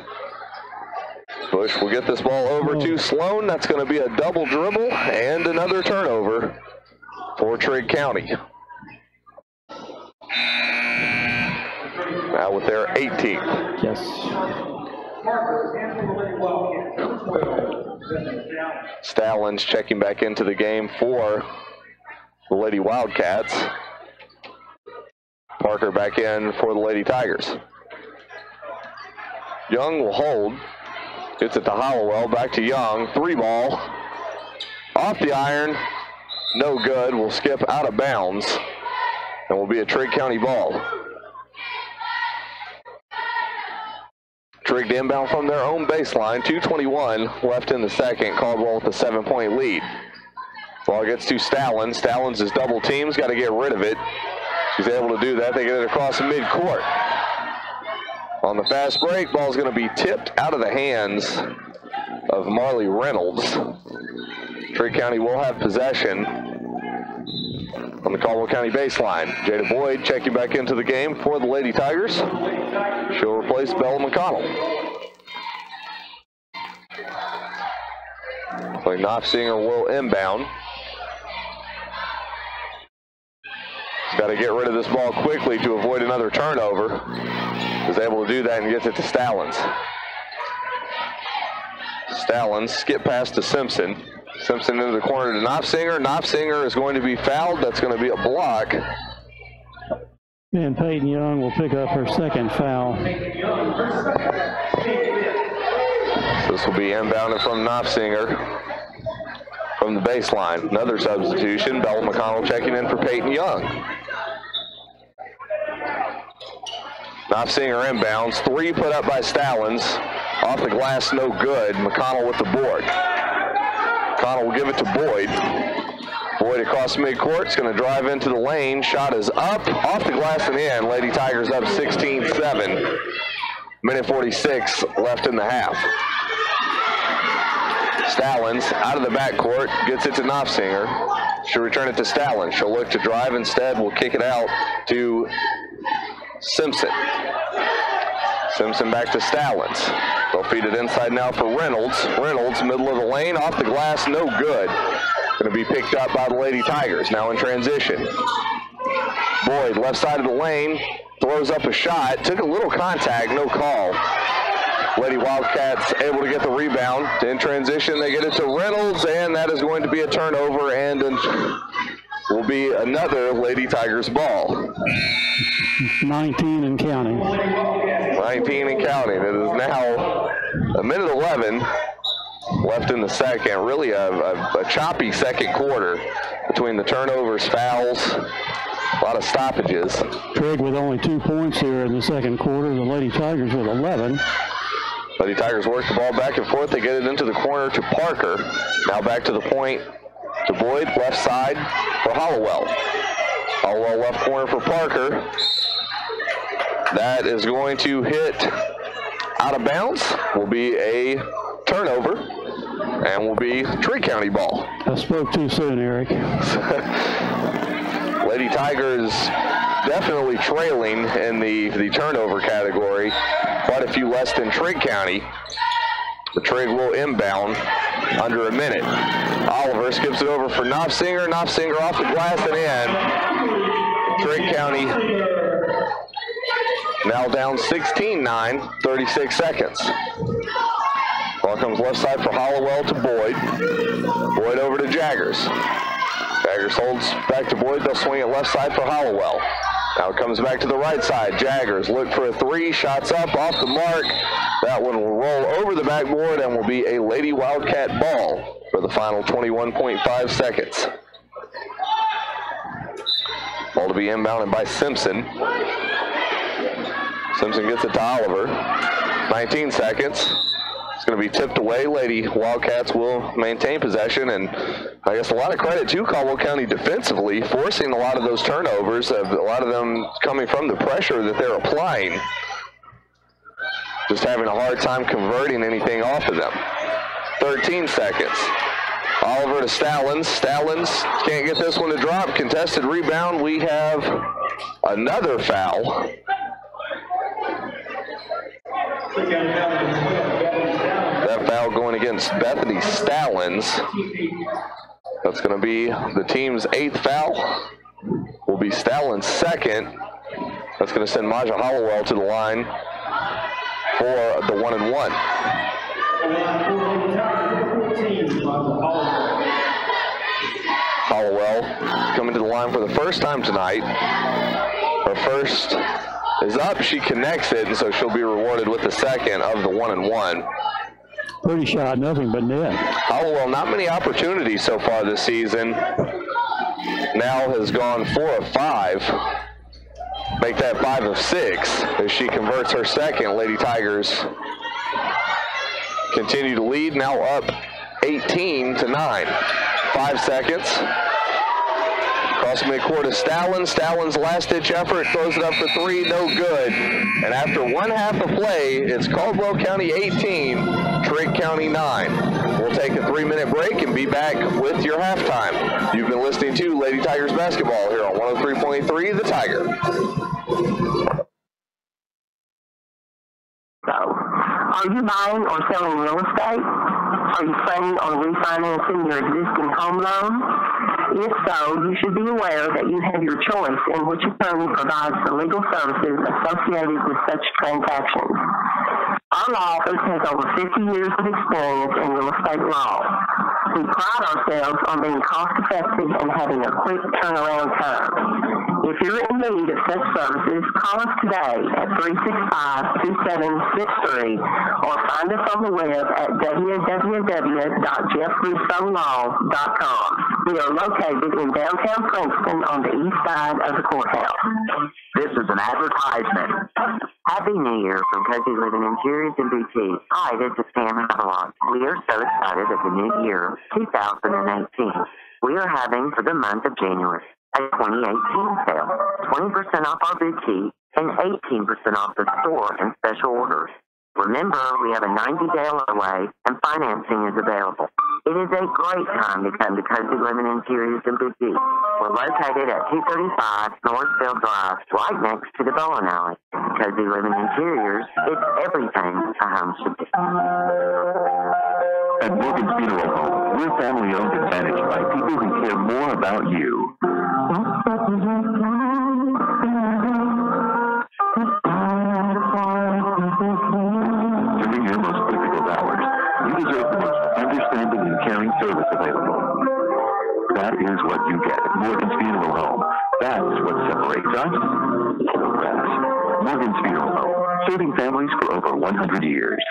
Bush will get this ball over to Sloan. That's going to be a double dribble and another turnover for Trigg County. Now with their 18th. Yes. Stallings checking back into the game for the Lady Wildcats. Parker back in for the Lady Tigers. Young will hold. Gets it to Hollowell. Back to Young. 3-ball. Off the iron. No good. Will skip out of bounds. And will be a Trigg County ball. Trigg inbound from their own baseline. 2:21 left in the second. Caldwell with a 7-point lead. Ball gets to Stallings. Stallings is double teams. Got to get rid of it. She's able to do that. They get it across the midcourt. On the fast break, ball's going to be tipped out of the hands of Marley Reynolds. Trigg County will have possession on the Caldwell County baseline. Jada Boyd checking back into the game for the Lady Tigers. She'll replace Bella McConnell. Knopfsinger will inbound. He's got to get rid of this ball quickly to avoid another turnover. Is able to do that and gets it to Stallings. Stallings skip past to Simpson. Simpson into the corner to Knopfsinger. Knopfsinger is going to be fouled. That's going to be a block. And Peyton Young will pick up her second foul. This will be inbounded from Knopfsinger from the baseline. Another substitution. Bella McConnell checking in for Peyton Young. Knopfsinger inbounds. 3 put up by Stallings. Off the glass, no good. McConnell with the board. McConnell will give it to Boyd. Boyd across midcourt. It's going to drive into the lane. Shot is up, off the glass and in. Lady Tigers up 16-7. Minute 46 left in the half. Stallings out of the backcourt. Gets it to Knopfsinger. She'll return it to Stallings. She'll look to drive instead. Will kick it out to Simpson. Simpson back to Stallings. They'll feed it inside now for Reynolds. Reynolds, middle of the lane, off the glass, no good. Going to be picked up by the Lady Tigers, now in transition. Boyd, left side of the lane, throws up a shot. Took a little contact, no call. Lady Wildcats able to get the rebound. In transition, they get it to Reynolds, and that is going to be a turnover, and will be another Lady Tigers ball. 19 and counting. 19 and counting. It is now a minute 11 left in the second. Really a choppy second quarter between the turnovers, fouls, a lot of stoppages. Trigg with only 2 points here in the second quarter. The Lady Tigers with 11. Lady Tigers work the ball back and forth. They get it into the corner to Parker. Now back to the point to Boyd, left side for Hollowell. Hollowell left corner for Parker. That is going to hit out of bounds. Will be a turnover and will be Trigg County ball. I spoke too soon, Eric. Lady Tigers definitely trailing in the turnover category. Quite a few less than Trigg County. The Trigg will inbound under a minute. Oliver skips it over for Knopfsinger. Knopfsinger off the glass and in. Trigg County now down 16-9, 36 seconds. Ball comes left side for Hollowell to Boyd. Boyd over to Jaggers. Jaggers holds back to Boyd. They'll swing it left side for Hollowell. Now it comes back to the right side. Jaggers look for a 3. Shots up, off the mark. That one will roll over the backboard and will be a Lady Wildcat ball for the final 21.5 seconds. Ball to be inbounded by Simpson. Simpson gets it to Oliver. 19 seconds. It's going to be tipped away. Lady Wildcats will maintain possession, and I guess a lot of credit to Caldwell County defensively, forcing a lot of those turnovers, a lot of them coming from the pressure that they're applying. Just having a hard time converting anything off of them. 13 seconds. Oliver to Stallings. Stallings can't get this one to drop. Contested rebound. We have another foul. That foul going against Bethany Stallings. That's going to be the team's 8th foul. Will be Stallings' 2nd. That's going to send Maja Hollowell to the line for the 1-and-1. Hollowell coming to the line for the first time tonight. Her first is up. She connects it, and so she'll be rewarded with the second of the 1-and-1. Pretty shot, nothing but net. Caldwell, not many opportunities so far this season. Now has gone 4 of 5. Make that 5 of 6 as she converts her second. Lady Tigers continue to lead, now up 18-9. 5 seconds. Cross midcourt is Stallings. Stallings' last-ditch effort, throws it up for 3, no good. And after 1/2 of play, it's Caldwell County 18, Trigg County 9. We'll take a 3-minute break and be back with your halftime. You've been listening to Lady Tigers basketball here on 103.3 The Tiger. So, are you buying or selling real estate? Are you planning on refinancing your existing home loan? If so, you should be aware that you have your choice in which attorney provides the legal services associated with such transactions. Our law office has over 50 years of experience in real estate law. We pride ourselves on being cost-effective and having a quick turnaround time. If you're in need of such services, call us today at 365-2763 or find us on the web at www.jeffrusolaw.com. We are located in downtown Princeton on the east side of the courthouse. This is an advertisement. Happy New Year from Cozy Living Interiors and Boutiques. Hi, this is Pam Havelock. We are so excited at the new year, 2018. We are having for the month of January a 2018 sale. 20% off our boutique and 18% off the store and special orders. Remember, we have a 90-day layaway and financing is available. It is a great time to come to Cozy Living Interiors and Boutiques. We're located at 235 Northfield Drive, right next to the bowling alley. Cozy Living Interiors, it's everything a home should be. At Morgan's Funeral Home, we're family-owned and managed by people who care more about you. During your most difficult hours, you deserve the most understanding and caring service available. That is what you get at Morgan's Funeral Home. That's what separates us from the rest. Morgan's Funeral Home, serving families for over 100 years.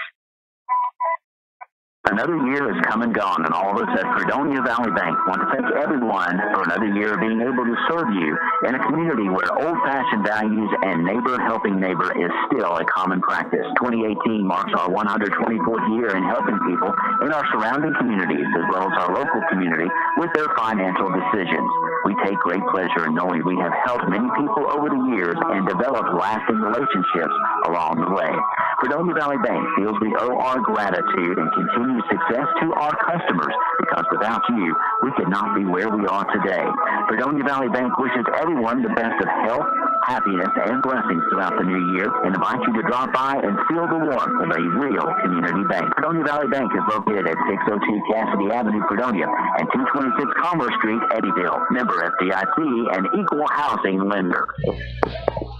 Another year has come and gone, and all of us at Fredonia Valley Bank want to thank everyone for another year of being able to serve you in a community where old-fashioned values and neighbor helping neighbor is still a common practice. 2018 marks our 124th year in helping people in our surrounding communities as well as our local community with their financial decisions. We take great pleasure in knowing we have helped many people over the years and developed lasting relationships along the way. Fredonia Valley Bank feels we owe our gratitude and continued success to our customers because without you, we could not be where we are today. Fredonia Valley Bank wishes everyone the best of health, happiness, and blessings throughout the new year and invites you to drop by and feel the warmth of a real community bank. Fredonia Valley Bank is located at 602 Cassidy Avenue, Fredonia, and 226 Commerce Street, Eddyville. Member FDIC and equal housing lender.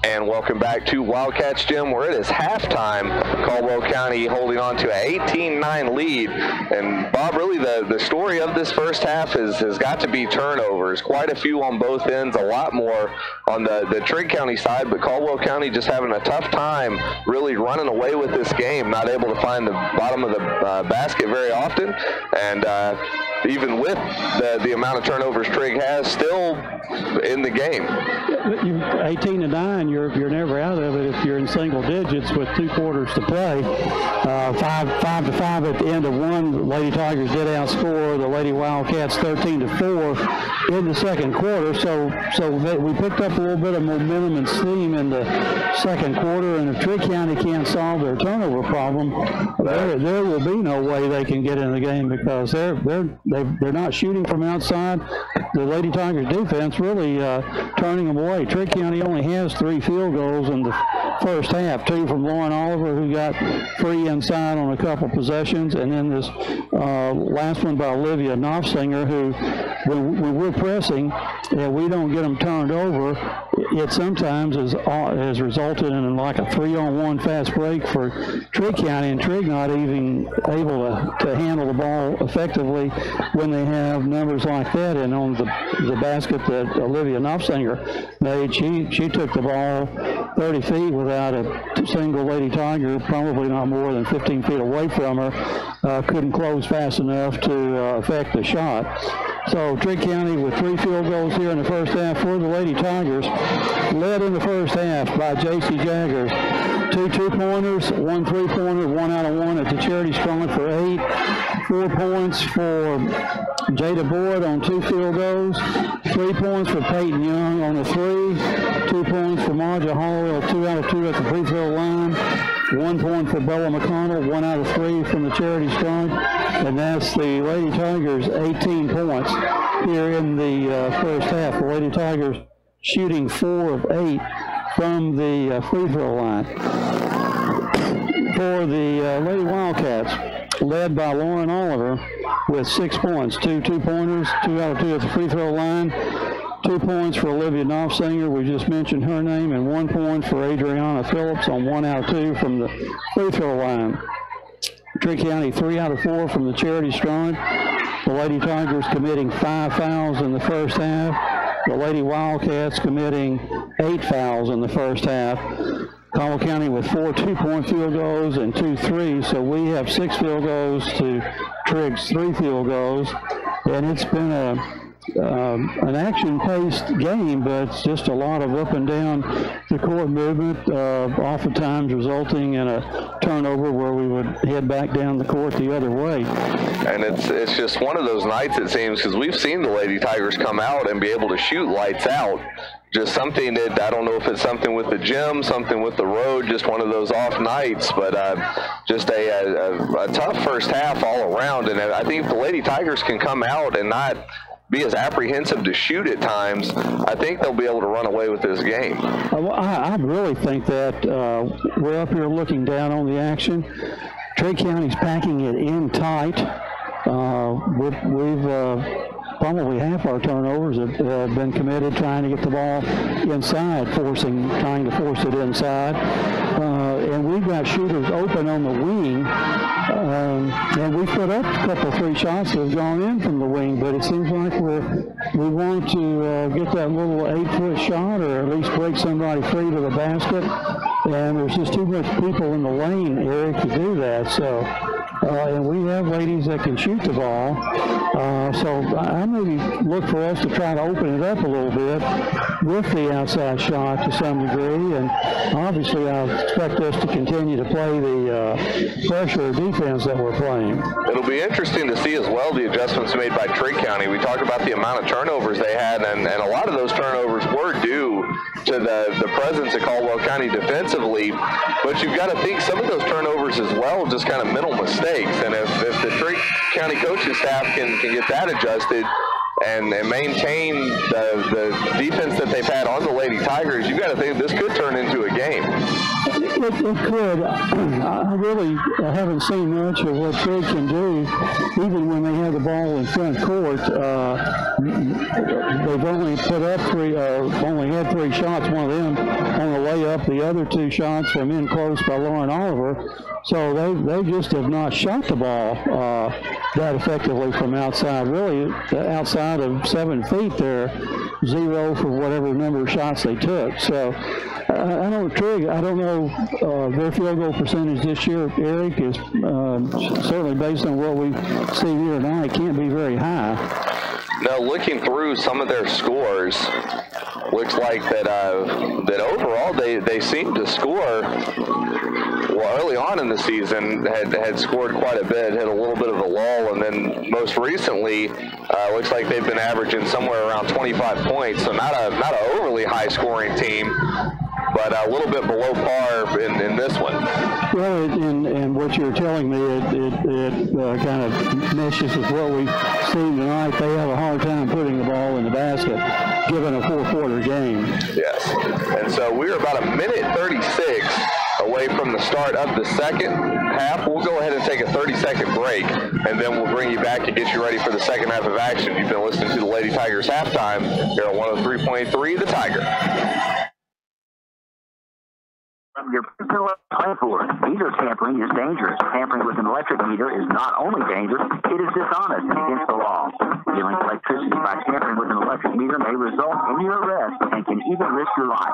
And welcome back to Wildcats Gym, where it is halftime. Caldwell County holding on to an 18-9 lead. And Bob, really the story of this first half has got to be turnovers. Quite a few on both ends, a lot more on the Trigg County side, but Caldwell County just having a tough time really running away with this game, not able to find the bottom of the basket very often. And even with the amount of turnovers Trigg has, still in the game. 18-9, you're never out of it if you're in single digits with 2 quarters to play. 5-5 at the end of one. The Lady Tigers did outscore the Lady Wildcats 13-4 in the second quarter. So we picked up a little bit of momentum and steam in the second quarter. And if Trigg County can't solve their turnover problem, there will be no way they can get in the game because they're not shooting from outside. The Lady Tigers defense really turning them away. Trigg County only has 3 field goals in the first half, 2 from Lauren Oliver, who got free inside on a couple possessions, and then this last one by Olivia Knopfsinger, who, when we're pressing and we don't get them turned over, it sometimes has resulted in like a 3-on-1 fast break for Trigg County, and Trigg not even able to handle the ball effectively when they have numbers like that. And on the basket that Olivia Knopfsinger made, she took the ball 30 feet without a single Lady Tiger, probably not more than 15 feet away from her, couldn't close fast enough to affect the shot. So Trigg County with 3 field goals here in the first half for the Lady Tigers, led in the first half by J.C. Jaggers. 2 2-pointers, 1 3-pointer, 1 out of 1 at the Charity Strong for 8. 4 points for Jada Boyd on 2 field goals. 3 points for Peyton Young on a 3. 2 points for Marja Hollowell, 2 out of 2 at the free throw line. 1 point for Bella McConnell, 1 out of 3 from the Charity Strong. And that's the Lady Tigers' 18 points here in the first half. The Lady Tigers shooting 4 of 8 from the free throw line. For the Lady Wildcats, led by Lauren Oliver with 6 points, 2 2-pointers, 2 out of 2 at the free throw line. 2 points for Olivia Knopfsinger, we just mentioned her name, and 1 point for Adriana Phillips on 1 out of 2 from the free throw line. Trigg County 3 out of 4 from the Charity Strong. The Lady Tigers committing 5 fouls in the first half. The Lady Wildcats committing 8 fouls in the first half. Caldwell County with 4 2-point field goals and 2 threes, so we have 6 field goals to Trigg's 3 field goals, and it's been an action-paced game, but it's just a lot of up and down the court movement, oftentimes resulting in a turnover where we would head back down the court the other way. And it's just one of those nights, it seems, because we've seen the Lady Tigers come out and be able to shoot lights out. Just something that, I don't know if it's something with the gym, something with the road, just one of those off nights, but just a tough first half all around. And I think if the Lady Tigers can come out and not be as apprehensive to shoot at times, I think they'll be able to run away with this game. Well, I really think that we're up here looking down on the action. Trigg County's packing it in tight. We've probably half our turnovers have been committed trying to get the ball inside, trying to force it inside. And we've got shooters open on the wing, and we put up a couple 3 shots that have gone in from the wing, but it seems like we want to get that little 8-foot shot or at least break somebody free to the basket, and there's just too much people in the lane, Eric, to do that. So, and we have ladies that can shoot the ball, so I maybe look for us to try to open it up a little bit with the outside shot to some degree, and obviously I expect us to continue to play the pressure defense that we're playing. It'll be interesting to see as well the adjustments made by Trigg County. We talked about the amount of turnovers they had, and a lot of those turnovers were due to the presence of Caldwell County defensively, but you've got to think some of those turnovers as well, just kind of mental mistakes, and if the Trigg County coaching staff can get that adjusted and maintain the defense that they've had on the Lady Tigers, you've got to think this could turn into a game. It could. I really haven't seen much of what Trigg can do, even when they have the ball in front court. They've only put up only had 3 shots, one of them on the way up, the other 2 shots from in close by Lauren Oliver. So they just have not shot the ball that effectively from outside. Really, outside of 7 feet, they're 0 for whatever number of shots they took. So I don't know their field goal percentage this year, Eric, is certainly based on what we've seen here tonight, can't be very high. Now, looking through some of their scores, looks like that overall they seem to score. Well, early on in the season had scored quite a bit, had a little bit of a lull, and then most recently looks like they've been averaging somewhere around 25 points. So not an overly high scoring team, but a little bit below par in this one. Well, and what you're telling me, it kind of meshes with what we've seen tonight. They have a hard time putting the ball in the basket, given a 4-quarter game. Yes, and so we're about 1:36 away from the start of the second half. We'll go ahead and take a 30-second break, and then we'll bring you back to get you ready for the second half of action. You've been listening to the Lady Tigers halftime here on 103.3 The Tiger. From your personal platform, meter tampering is dangerous. Tampering with an electric meter is not only dangerous, it is dishonest and against the law. Dealing electricity by tampering with an electric meter may result in your arrest and can even risk your life.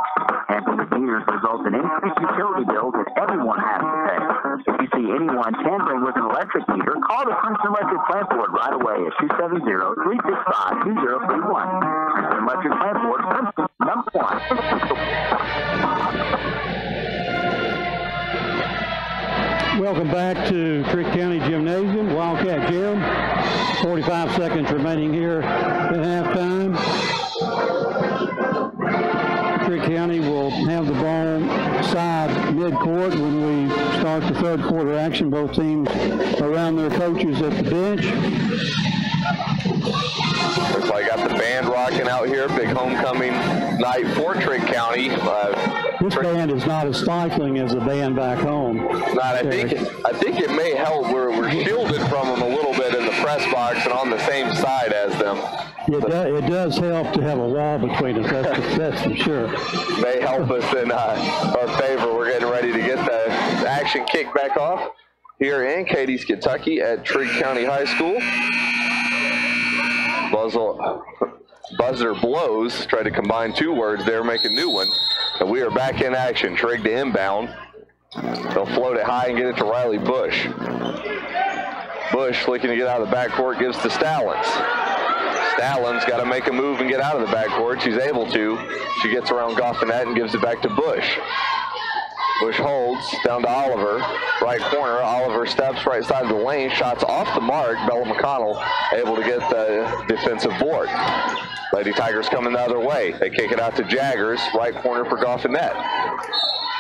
Tampering with meters results in increased utility bills that everyone has to pay. If you see anyone tampering with an electric meter, call the Princeton Electric Plant Board right away at 270-365-2031. Princeton Electric Plant Board, Princeton, #1. Welcome back to Trigg County Gymnasium, Wildcat Gym. 45 seconds remaining here at halftime. Trigg County will have the ball side midcourt when we start the third quarter action. Both teams around their coaches at the bench. Looks like I got the band rocking out here. Big homecoming night for Trigg County. This band is not as stifling as the band back home. I think it may help. We're shielded from them a little bit in the press box and on the same side as them. It does help to have a wall between us, that's for sure. May help us in our favor. We're getting ready to get the action kicked back off here in Cadiz, Kentucky at Trigg County High School. Buzzer blows. Try to combine two words there, make a new one. And we are back in action. Trigg to inbound. They'll float it high and get it to Riley Bush. Bush looking to get out of the backcourt, gives to Stallings. Stallings got to make a move and get out of the backcourt. She's able to. She gets around Goffinette and gives it back to Bush. Bush holds down to Oliver. Right corner. Oliver steps right side of the lane. Shots off the mark. Bella McConnell able to get the defensive board. Lady Tigers coming the other way. They kick it out to Jaggers. Right corner for Goffinette.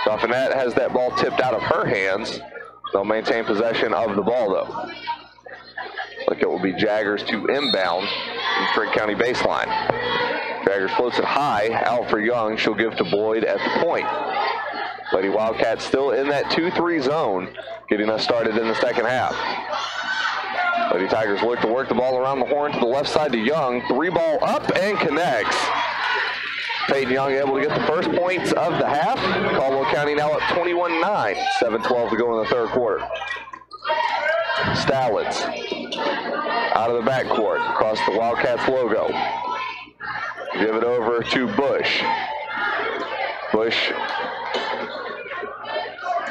Goffinette has that ball tipped out of her hands. They'll maintain possession of the ball, though. Look, it will be Jaggers to inbound from Trigg County baseline. Jaggers floats it high, out for Young. She'll give to Boyd at the point. Lady Wildcats still in that 2-3 zone, getting us started in the second half. Lady Tigers look to work the ball around the horn to the left side to Young. 3-ball up and connects. Peyton Young able to get the first points of the half. Caldwell County now at 21-9. 7:12 to go in the third quarter. Stallings out of the backcourt across the Wildcats logo. Give it over to Bush. Bush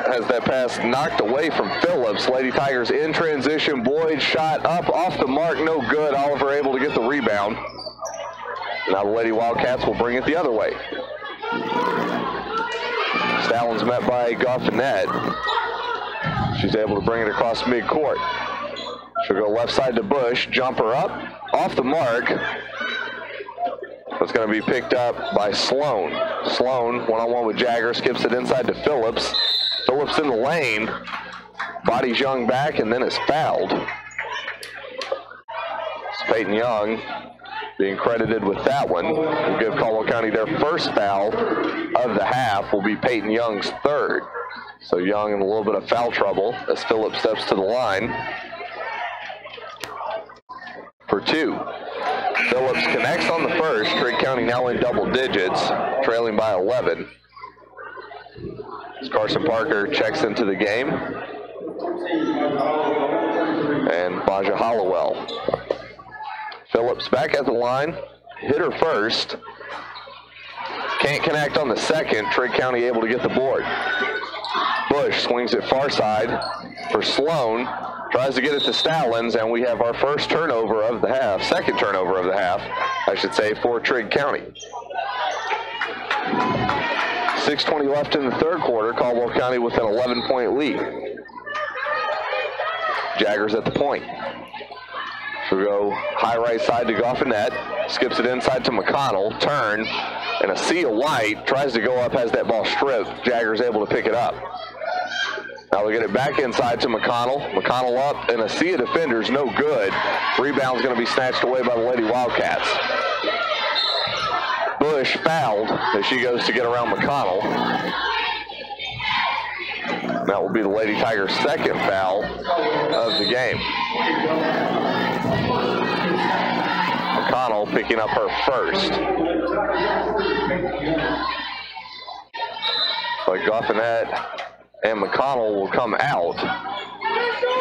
has that pass knocked away from Phillips. Lady Tigers in transition. Boyd shot up off the mark, no good. Oliver able to get the rebound. Now the Lady Wildcats will bring it the other way. Stallings met by Goffinette. She's able to bring it across midcourt. She'll go left side to Bush. Jumper up, off the mark. It's going to be picked up by Sloan. Sloan, one-on-one with Jagger, skips it inside to Phillips. Phillips in the lane. Bodies Young back and then is fouled. It's Peyton Young being credited with that one. We'll give Caldwell County their first foul of the half. Will be Peyton Young's third. So Young in a little bit of foul trouble as Phillips steps to the line for two. Phillips connects on the first. Trigg County now in double digits, trailing by 11. As Carson Parker checks into the game. And Baja Hollowell. Phillips back at the line, hit her first. Can't connect on the second. Trigg County able to get the board. Bush swings it far side for Sloan. Tries to get it to Stallings, and we have our first turnover of the half, second turnover of the half, I should say, for Trigg County. 6:20 left in the third quarter. Caldwell County with an 11-point lead. Jaggers at the point. She'll go high right side to Goffinette. Skips it inside to McConnell. Turn, and a sea of white. Tries to go up, has that ball stripped. Jaggers able to pick it up. Now we get it back inside to McConnell. McConnell up, and a sea of defenders, no good. Rebound's going to be snatched away by the Lady Wildcats. Bush fouled as she goes to get around McConnell. That will be the Lady Tigers' second foul of the game. McConnell picking up her first. But Guffinette and McConnell will come out.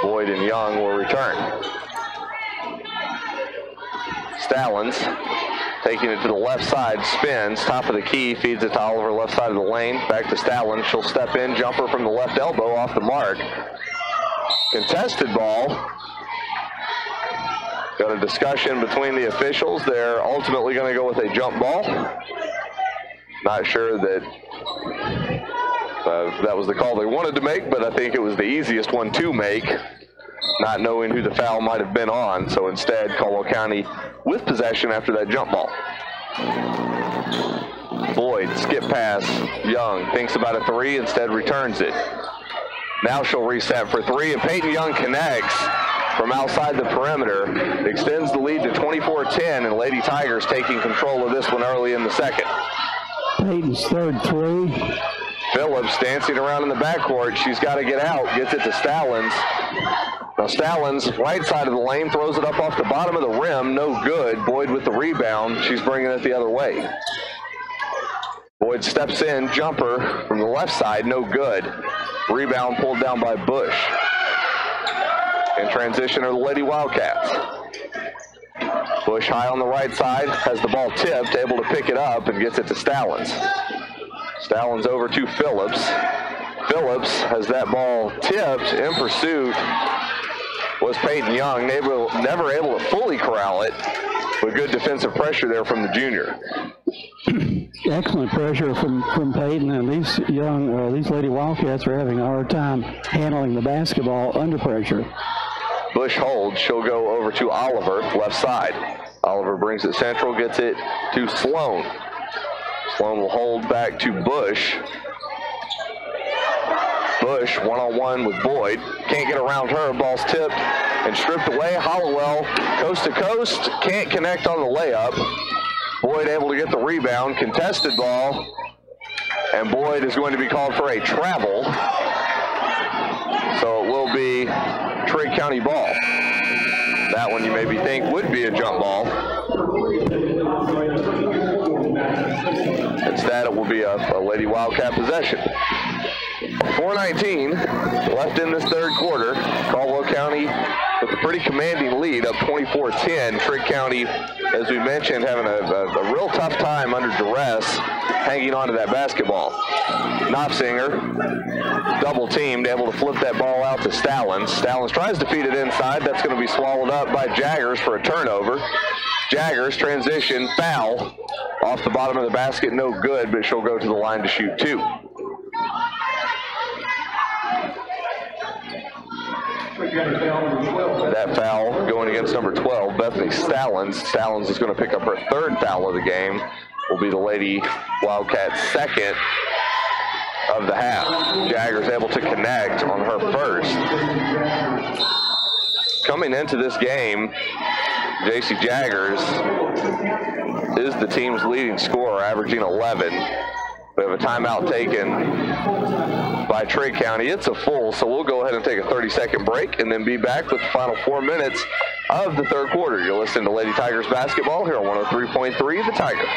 Boyd and Young will return. Stallings taking it to the left side, spins, top of the key, feeds it to Oliver, left side of the lane, back to Stallings. She'll step in, jumper from the left elbow off the mark. Contested ball. Got a discussion between the officials. They're ultimately going to go with a jump ball. Not sure that that was the call they wanted to make, but I think it was the easiest one to make, not knowing who the foul might have been on. So instead, Caldwell County with possession after that jump ball. Boyd, skip pass. Young thinks about a three, instead returns it. Now she'll reset for three, and Peyton Young connects from outside the perimeter, extends the lead to 24-10, and Lady Tigers taking control of this one early in the second. Peyton's third three. Phillips dancing around in the backcourt. She's got to get out, gets it to Stallings. Now Stallings, right side of the lane, throws it up off the bottom of the rim, no good. Boyd with the rebound. She's bringing it the other way. Boyd steps in, jumper from the left side, no good. Rebound pulled down by Bush. In transition are the Lady Wildcats. Bush high on the right side, has the ball tipped, able to pick it up and gets it to Stallings. Stallings over to Phillips. Phillips has that ball tipped. In pursuit was Peyton Young, never able to fully corral it, but good defensive pressure there from the junior. Excellent pressure from Peyton, and these Lady Wildcats are having a hard time handling the basketball under pressure. Bush holds. She'll go over to Oliver, left side. Oliver brings it central, gets it to Sloan. Sloan will hold back to Bush. Bush one-on-one with Boyd. Can't get around her. Ball's tipped and stripped away. Hollowell coast to coast. Can't connect on the layup. Boyd able to get the rebound. Contested ball. And Boyd is going to be called for a travel. So it will be Trigg County ball. That one you maybe think would be a jump ball. Instead, it will be a Lady Wildcat possession. 4:19 left in this third quarter. Caldwell County with a pretty commanding lead, up 24-10. Trigg County, as we mentioned, having a real tough time under duress, hanging on to that basketball. Knopfsinger, double teamed, able to flip that ball out to Stallings. Stallings tries to feed it inside. That's going to be swallowed up by Jaggers for a turnover. Jaggers transition, foul. Off the bottom of the basket, no good, but she'll go to the line to shoot two. That foul going against number 12, Bethany Stallings. Stallings is going to pick up her third foul of the game. Will be the Lady Wildcats' second of the half. Jaggers able to connect on her first. Coming into this game, J.C. Jaggers is the team's leading scorer, averaging 11. We have a timeout taken by Trigg County. It's a full, so we'll go ahead and take a 30-second break and then be back with the final 4 minutes of the third quarter. You're listening to Lady Tigers basketball here on 103.3 The Tiger.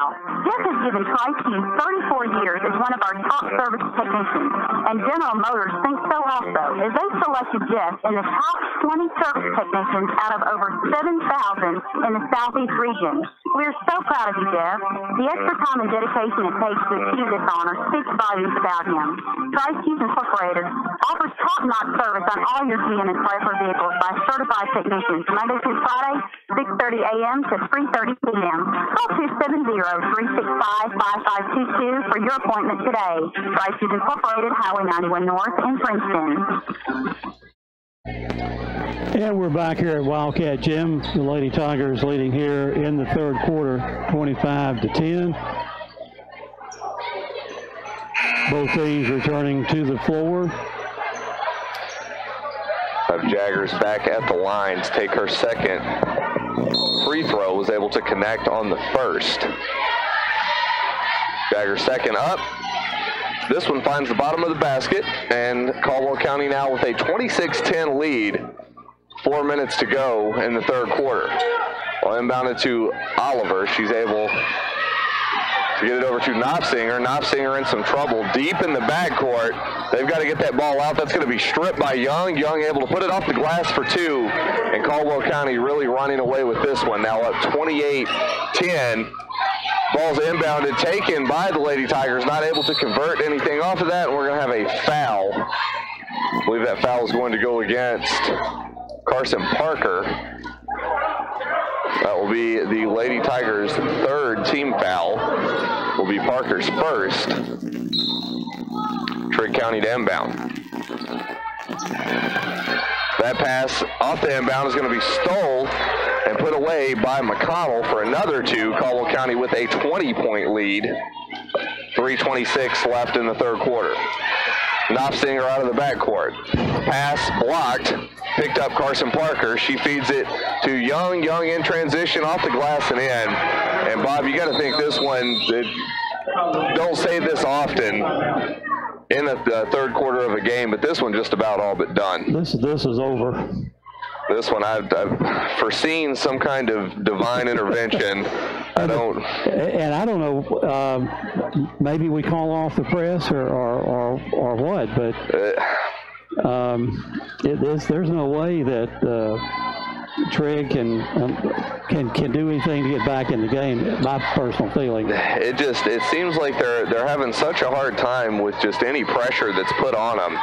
Jeff has given Tri-Team 34 years as one of our top service technicians, and General Motors thinks so also, as they selected Jeff in the top 20 service technicians out of over 7,000 in the Southeast region. We are so proud of you, Jeff. The extra time and dedication it takes to achieve this honor speaks volumes about him. Tri-Team Incorporated offers top-notch service on all your GM and Chrysler vehicles by certified technicians, Monday through Friday, 6:30 a.m. to 3:30 p.m. Call 270-365-5522 for your appointment today. Tri-Team Incorporated, Highway 91 North in Princeton. And we're back here at Wildcat Gym. The Lady Tigers leading here in the third quarter, 25-10. Both teams returning to the floor. Have Jaggers back at the line to take her second free throw. Was able to connect on the first. Jagger second up. This one finds the bottom of the basket, and Caldwell County now with a 26-10 lead. 4 minutes to go in the third quarter. Well, inbounded to Oliver. She's able to get it over to Knopfsinger. Knopfsinger in some trouble deep in the backcourt. They've got to get that ball out. That's going to be stripped by Young. Young able to put it off the glass for two. And Caldwell County really running away with this one. Now up 28-10. Ball's inbounded, taken by the Lady Tigers. Not able to convert anything off of that. And we're going to have a foul. I believe that foul is going to go against Carson Parker. That will be the Lady Tigers' third team foul. Will be Parker's first. Trigg County to inbound. That pass off the inbound is going to be stole and put away by McConnell for another two. Caldwell County with a 20-point lead. 3:26 left in the third quarter. Knopfsinger out of the backcourt. Pass blocked. Picked up Carson Parker. She feeds it to Young. Young in transition off the glass and in. And Bob, you got to think this one, don't say this often in the third quarter of a game, but this one just about all but done. This is over. This one, I've foreseen some kind of divine intervention. I don't know. Maybe we call off the press or what, but there's no way that Trigg can do anything to get back in the game. My personal feeling. It seems like they're having such a hard time with just any pressure that's put on them.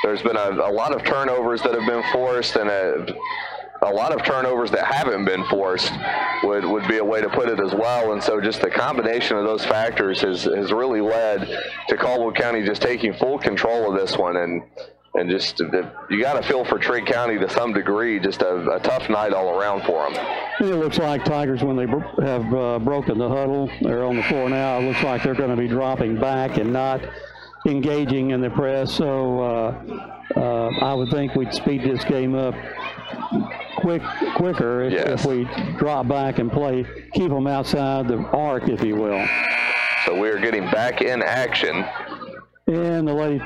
There's been a lot of turnovers that have been forced, and a lot of turnovers that haven't been forced would be a way to put it as well. And so just the combination of those factors has really led to Caldwell County just taking full control of this one. And just, you got to feel for Trigg County to some degree, just a tough night all around for them. It looks like Tigers, when they have broken the huddle, they're on the floor now, it looks like they're going to be dropping back and not engaging in the press. So I would think we'd speed this game up quicker if we drop back and keep them outside the arc, if you will. So we are getting back in action. And the Lady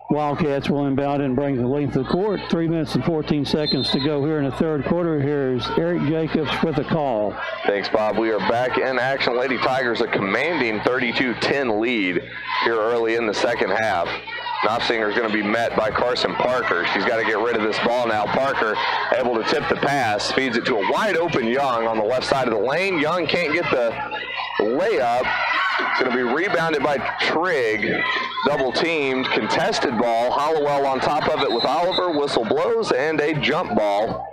Wildcats will inbound and bring the length of the court. 3 minutes and 14 seconds to go here in the third quarter. Here's Eric Jacobs with a call. Thanks, Bob. We are back in action. Lady Tigers a commanding 32-10 lead here early in the second half. Knopfsinger is going to be met by Carson Parker. She's got to get rid of this ball now. Parker able to tip the pass, feeds it to a wide open Young on the left side of the lane. Young can't get the layup. It's going to be rebounded by Trigg. Double teamed, contested ball. Hollowell on top of it with Oliver. Whistle blows and a jump ball.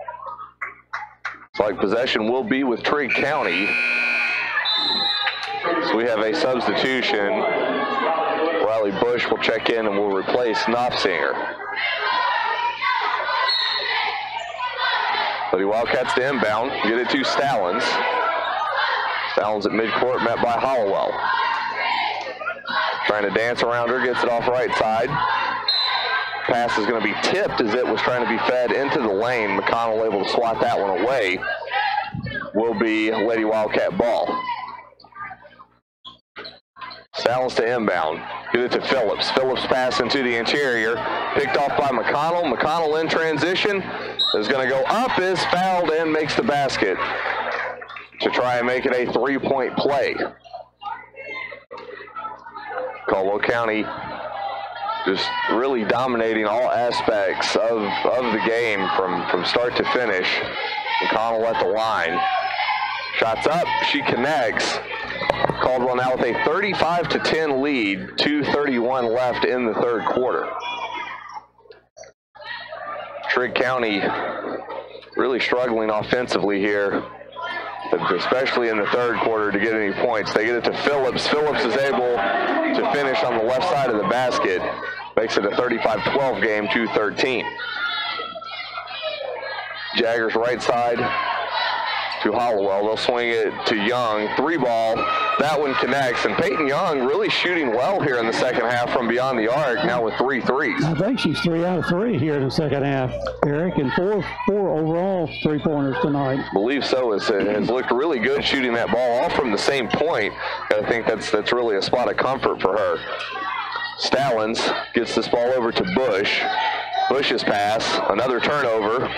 It's like possession will be with Trigg County. So we have a substitution. Riley Bush will check in and will replace Knopfsinger. Lady Wildcats to inbound. Get it to Stallings. Stallings at midcourt, met by Hollowell. Trying to dance around her, gets it off right side. Pass is going to be tipped as it was trying to be fed into the lane. McConnell able to swat that one away. Will be Lady Wildcat ball. Stallings to inbound. Get it to Phillips. Phillips pass into the interior. Picked off by McConnell. McConnell in transition. Is going to go up, is fouled, and makes the basket to try and make it a three-point play. Caldwell County just really dominating all aspects of the game from start to finish. McConnell at the line. Shots up, she connects. Caldwell now with a 35-10 lead, 2:31 left in the third quarter. Trigg County really struggling offensively here, especially in the third quarter to get any points. They get it to Phillips. Phillips is able to finish on the left side of the basket. Makes it a 35-12 game, 2:13. Jaggers right side. to Hollowell. They'll swing it to Young. 3-ball. That one connects. And Peyton Young really shooting well here in the second half from beyond the arc, now with 3 threes. I think she's 3 out of 3 here in the second half, Eric, and four overall three-pointers tonight. I believe so. It has looked really good shooting that ball all from the same point. I think that's really a spot of comfort for her. Stallings gets this ball over to Bush. Bush's pass, another turnover.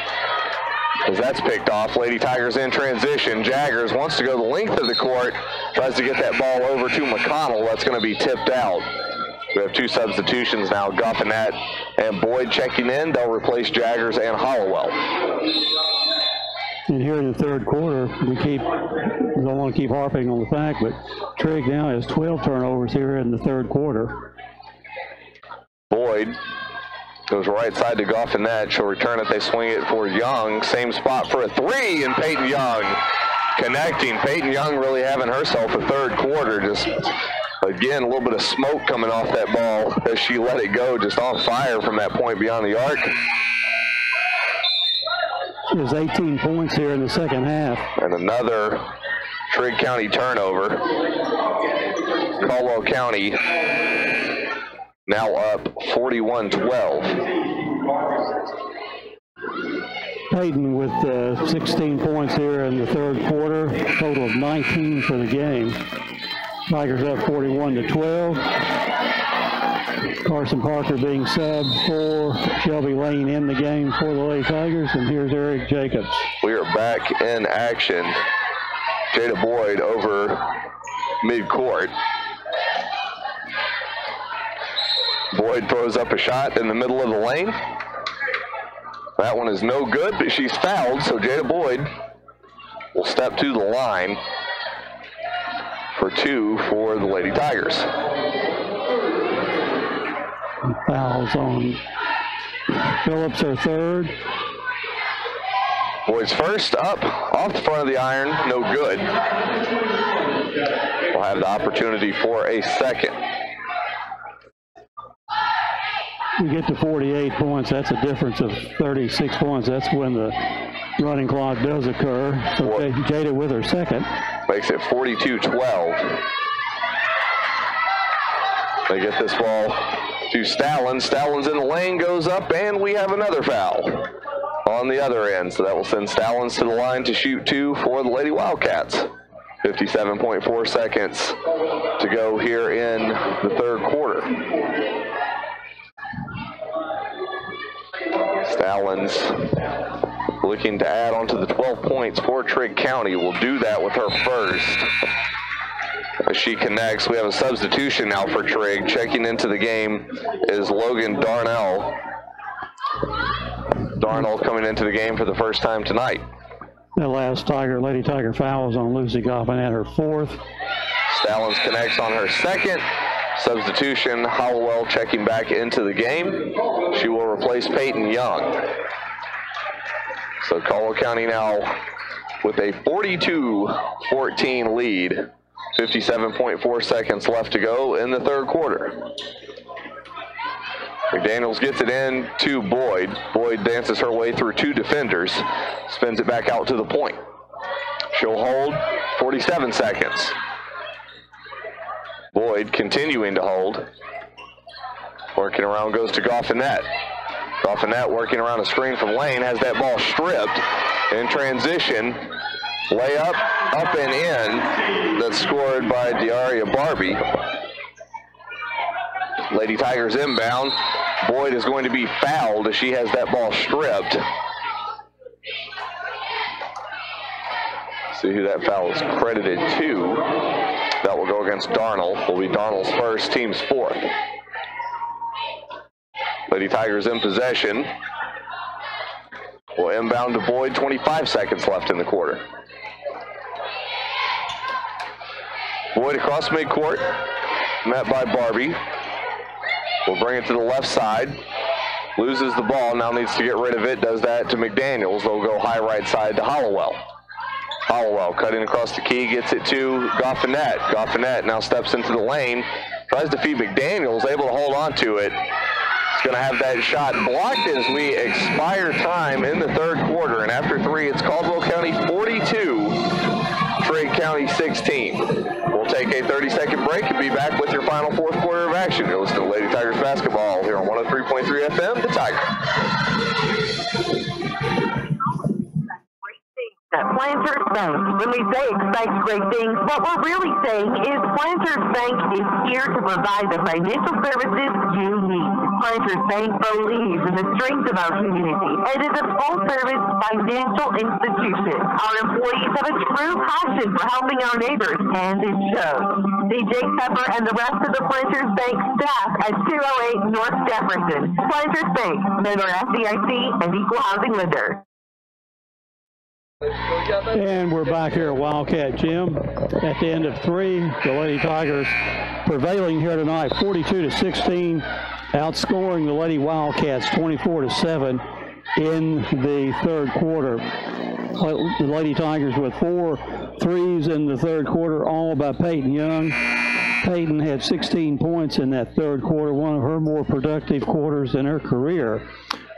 As that's picked off, Lady Tigers in transition. Jaggers wants to go the length of the court, tries to get that ball over to McConnell. That's going to be tipped out. We have 2 substitutions now, Goffinette and Boyd checking in. They'll replace Jaggers and Hollowell. And here in the third quarter, we don't want to keep harping on the fact, but Trigg now has 12 turnovers here in the third quarter. Boyd goes right side to Goffinette. She'll return it. They swing it for Young. Same spot for a 3, and Peyton Young connecting. Peyton Young really having herself a third quarter. Just, again, a little bit of smoke coming off that ball as she let it go, just on fire from that point beyond the arc. She has 18 points here in the second half. And another Trigg County turnover. Caldwell County now up 41-12. Peyton with 16 points here in the third quarter, total of 19 for the game. Tigers up 41-12. Carson Parker being subbed for Shelby Lane in the game for the Lady Tigers, and here's Eric Jacobs. We are back in action. Jada Boyd over midcourt. Boyd throws up a shot in the middle of the lane. That one is no good, but she's fouled, so Jada Boyd will step to the line for 2 for the Lady Tigers. Fouls on Phillips, her third. Boyd's first up off the front of the iron, no good. We'll have the opportunity for a second. We get to 48 points. That's a difference of 36 points. That's when the running clock does occur. So Jada with her second. Makes it 42-12. They get this ball to Stallings. Stallings in the lane, goes up, and we have another foul on the other end. So that will send Stallings to the line to shoot 2 for the Lady Wildcats. 57.4 seconds to go here in the third quarter. Stallings looking to add on to the 12 points for Trigg County. Will do that with her first. As she connects, we have a substitution now for Trigg. Checking into the game is Logan Darnell. Darnell coming into the game for the first time tonight. The last Lady Tiger foul was on Lucy Goffinette, her fourth. Stallings connects on her second. Substitution, Hollowell checking back into the game. She will replace Peyton Young. So Caldwell County now with a 42-14 lead. 57.4 seconds left to go in the third quarter. McDaniels gets it in to Boyd. Boyd dances her way through 2 defenders, spins it back out to the point. She'll hold 47 seconds. Boyd continuing to hold. Working around goes to Goffinette. Goffinette working around a screen from Lane, has that ball stripped in transition. Layup, up and in. That's scored by Diaria Barbie. Lady Tigers inbound. Boyd is going to be fouled as she has that ball stripped. See who that foul is credited to. That will go against Darnell. Will be Darnell's first, team's fourth. Lady Tigers in possession. Will inbound to Boyd, 25 seconds left in the quarter. Boyd across midcourt, met by Barbie. Will bring it to the left side. Loses the ball, now needs to get rid of it. Does that to McDaniels. They'll go high right side to Hollowell. Hollowell cutting across the key, gets it to Goffinette. Goffinette now steps into the lane, tries to feed McDaniels, able to hold on to it. He's going to have that shot blocked as we expire time in the third quarter. And after 3, it's Caldwell County 42, County 16. We'll take a 30-second break and be back with your final fourth quarter of action. You're listening to Lady Tigers basketball here on 103.3 FM, The Tiger. At Planters Bank, when we say expect great things, what we're really saying is Planters Bank is here to provide the financial services you need. Planters Bank believes in the strength of our community and is a full-service financial institution. Our employees have a true passion for helping our neighbors, and it shows. See Jake Pepper and the rest of the Planters Bank staff at 208 North Jefferson. Planters Bank, member FDIC and equal housing lender. And we're back here at Wildcat Gym at the end of 3. The Lady Tigers prevailing here tonight, 42-16, outscoring the Lady Wildcats 24-7 in the third quarter. The Lady Tigers with 4 threes in the third quarter, all by Peyton Young. Peyton had 16 points in that third quarter, one of her more productive quarters in her career.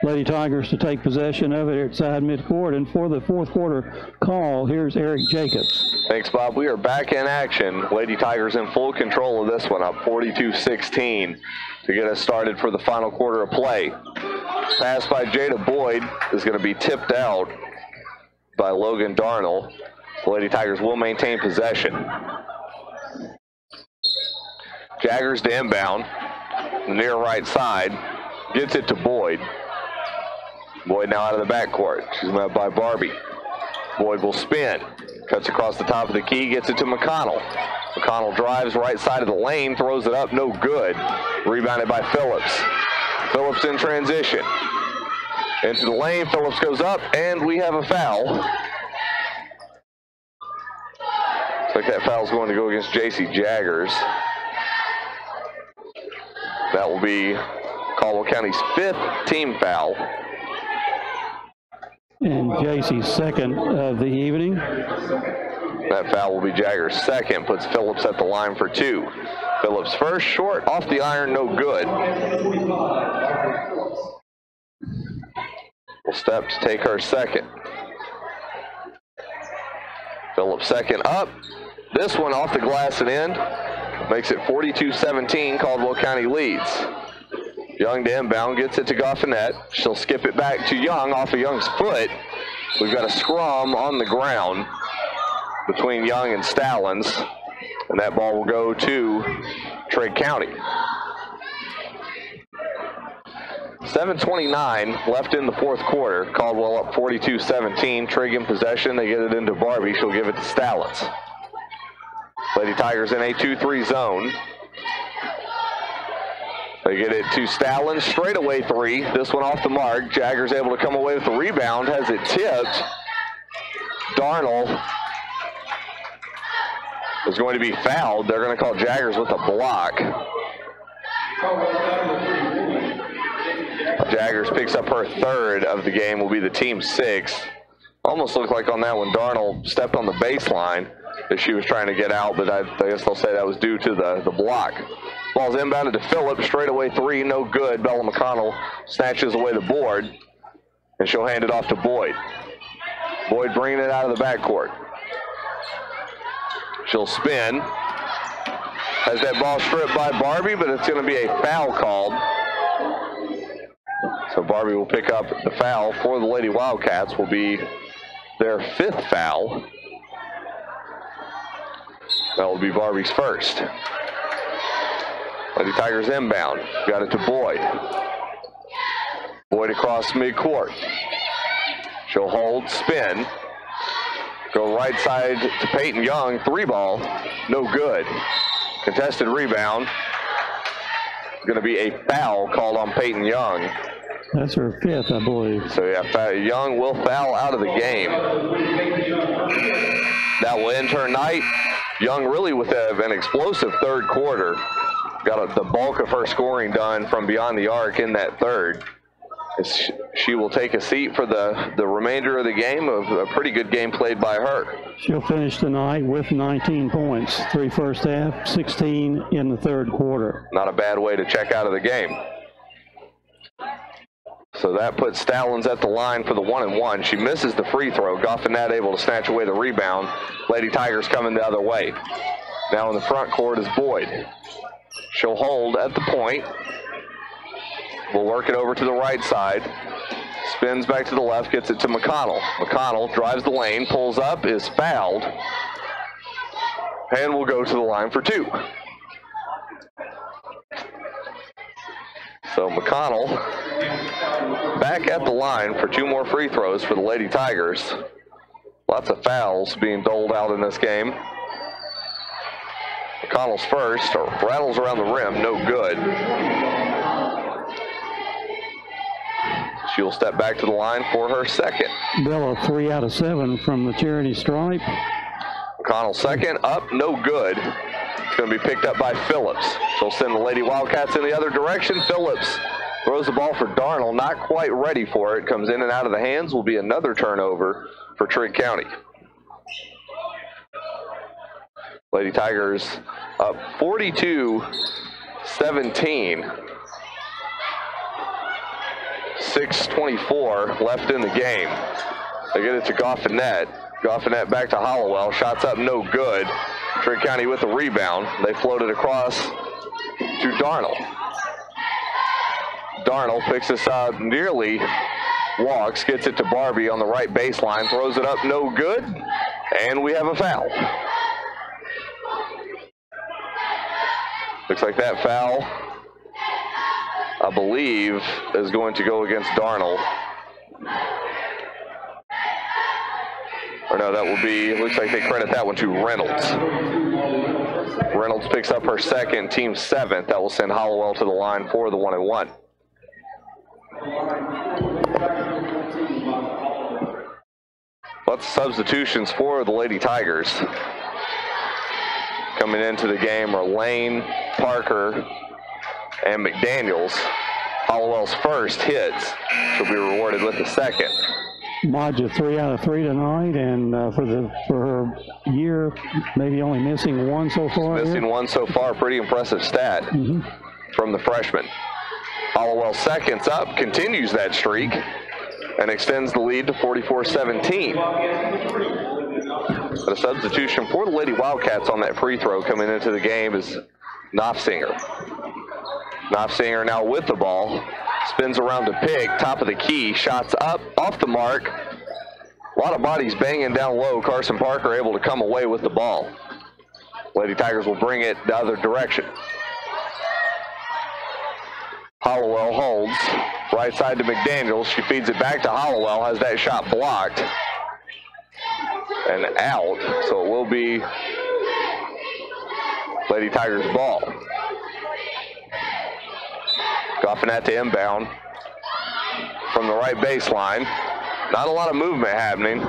Lady Tigers to take possession of it outside midcourt, and for the fourth quarter call, here's Eric Jacobs. Thanks, Bob. We are back in action. Lady Tigers in full control of this one, up 42-16 to get us started for the final quarter of play. Pass by Jada Boyd is going to be tipped out by Logan Darnell. The Lady Tigers will maintain possession. Jaggers to inbound, near right side, gets it to Boyd. Boyd now out of the backcourt. She's met by Barbie. Boyd will spin. Cuts across the top of the key, gets it to McConnell. McConnell drives right side of the lane, throws it up, no good. Rebounded by Phillips. Phillips in transition. Into the lane, Phillips goes up, and we have a foul. Looks like that foul's going to go against J.C. Jaggers. That will be Caldwell County's 5th team foul. And J.C.'s second of the evening. That foul will be Jaggers' second, puts Phillips at the line for 2. Phillips first, short, off the iron, no good. Will step to take her second. Phillips second up. This one off the glass and in. Makes it 42-17, Caldwell County leads. Young to inbound, gets it to Goffinette. She'll skip it back to Young off of Young's foot. We've got a scrum on the ground between Young and Stallings, and that ball will go to Trigg County. 7:29 left in the fourth quarter. Caldwell up 42-17. Trigg in possession. They get it into Barbie. She'll give it to Stallings. Lady Tigers in a 2-3 zone. They get it to Stallings, straightaway 3. This one off the mark. Jaggers able to come away with the rebound, has it tipped. Darnell is going to be fouled. They're going to call Jaggers with a block. Jaggers picks up her 3rd of the game, will be the team's 6th. Almost looked like on that one, Darnell stepped on the baseline as she was trying to get out, but I guess they'll say that was due to the block. Ball's inbounded to Phillips, straightaway 3, no good. Bella McConnell snatches away the board, and she'll hand it off to Boyd. Boyd bringing it out of the backcourt. She'll spin. Has that ball stripped by Barbie, but it's going to be a foul called. So Barbie will pick up the foul for the Lady Wildcats, will be their 5th foul. That will be Barbie's first. Lady Tigers inbound. Got it to Boyd. Boyd across midcourt. She'll hold, spin. Go right side to Peyton Young. 3-ball. No good. Contested rebound. Going to be a foul called on Peyton Young. That's her 5th, I believe. So yeah, Young will foul out of the game. That will end her night. Young really with an explosive third quarter. Got the bulk of her scoring done from beyond the arc in that third. She will take a seat for the remainder of the game. Of a pretty good game played by her. She'll finish tonight with 19 points, 3 first half, 16 in the third quarter. Not a bad way to check out of the game. So that puts Stallings at the line for the 1-and-1. She misses the free throw. Goffinette able to snatch away the rebound. Lady Tigers coming the other way. Now in the front court is Boyd. She'll hold at the point. We'll work it over to the right side. Spins back to the left, gets it to McConnell. McConnell drives the lane, pulls up, is fouled, and will go to the line for 2. So McConnell back at the line for 2 more free throws for the Lady Tigers. Lots of fouls being doled out in this game. McConnell's first, rattles around the rim, no good. She'll step back to the line for her second. Bill, 3 out of 7 from the charity stripe. McConnell second, up, no good. It's going to be picked up by Phillips. She'll send the Lady Wildcats in the other direction. Phillips throws the ball for Darnell, not quite ready for it. Comes in and out of the hands, will be another turnover for Trigg County. Lady Tigers up 42-17. 6:24 left in the game. They get it to Goffinette. Goffinette back to Hollowell. Shots up, no good. Trigg County with the rebound. They float it across to Darnell. Darnell picks this up, nearly walks, gets it to Barbie on the right baseline, throws it up, no good, and we have a foul. Looks like that foul, I believe, is going to go against Darnell. Or no, that will be, looks like they credit that one to Reynolds. Reynolds picks up her second, team 7th. That will send Hollowell to the line for the 1-and-1. Lots of substitutions for the Lady Tigers. Coming into the game are Lane, Parker, and McDaniels. Hollowell's first hits. She'll be rewarded with the second. Modja 3 out of 3 tonight, and for her year, maybe only missing 1 so far. Missing 1 so far, pretty impressive stat from the freshman. Hollowell seconds up, continues that streak, and extends the lead to 44-17. But a substitution for the Lady Wildcats on that free throw coming into the game is Knopfsinger. Knopfsinger now with the ball, spins around to pick, top of the key, shots up, off the mark. A lot of bodies banging down low. Carson Parker able to come away with the ball. Lady Tigers will bring it the other direction. Hollowell holds, right side to McDaniels. She feeds it back to Hollowell, has that shot blocked and out, so it will be Lady Tigers ball. Goffinette to inbound from the right baseline. Not a lot of movement happening.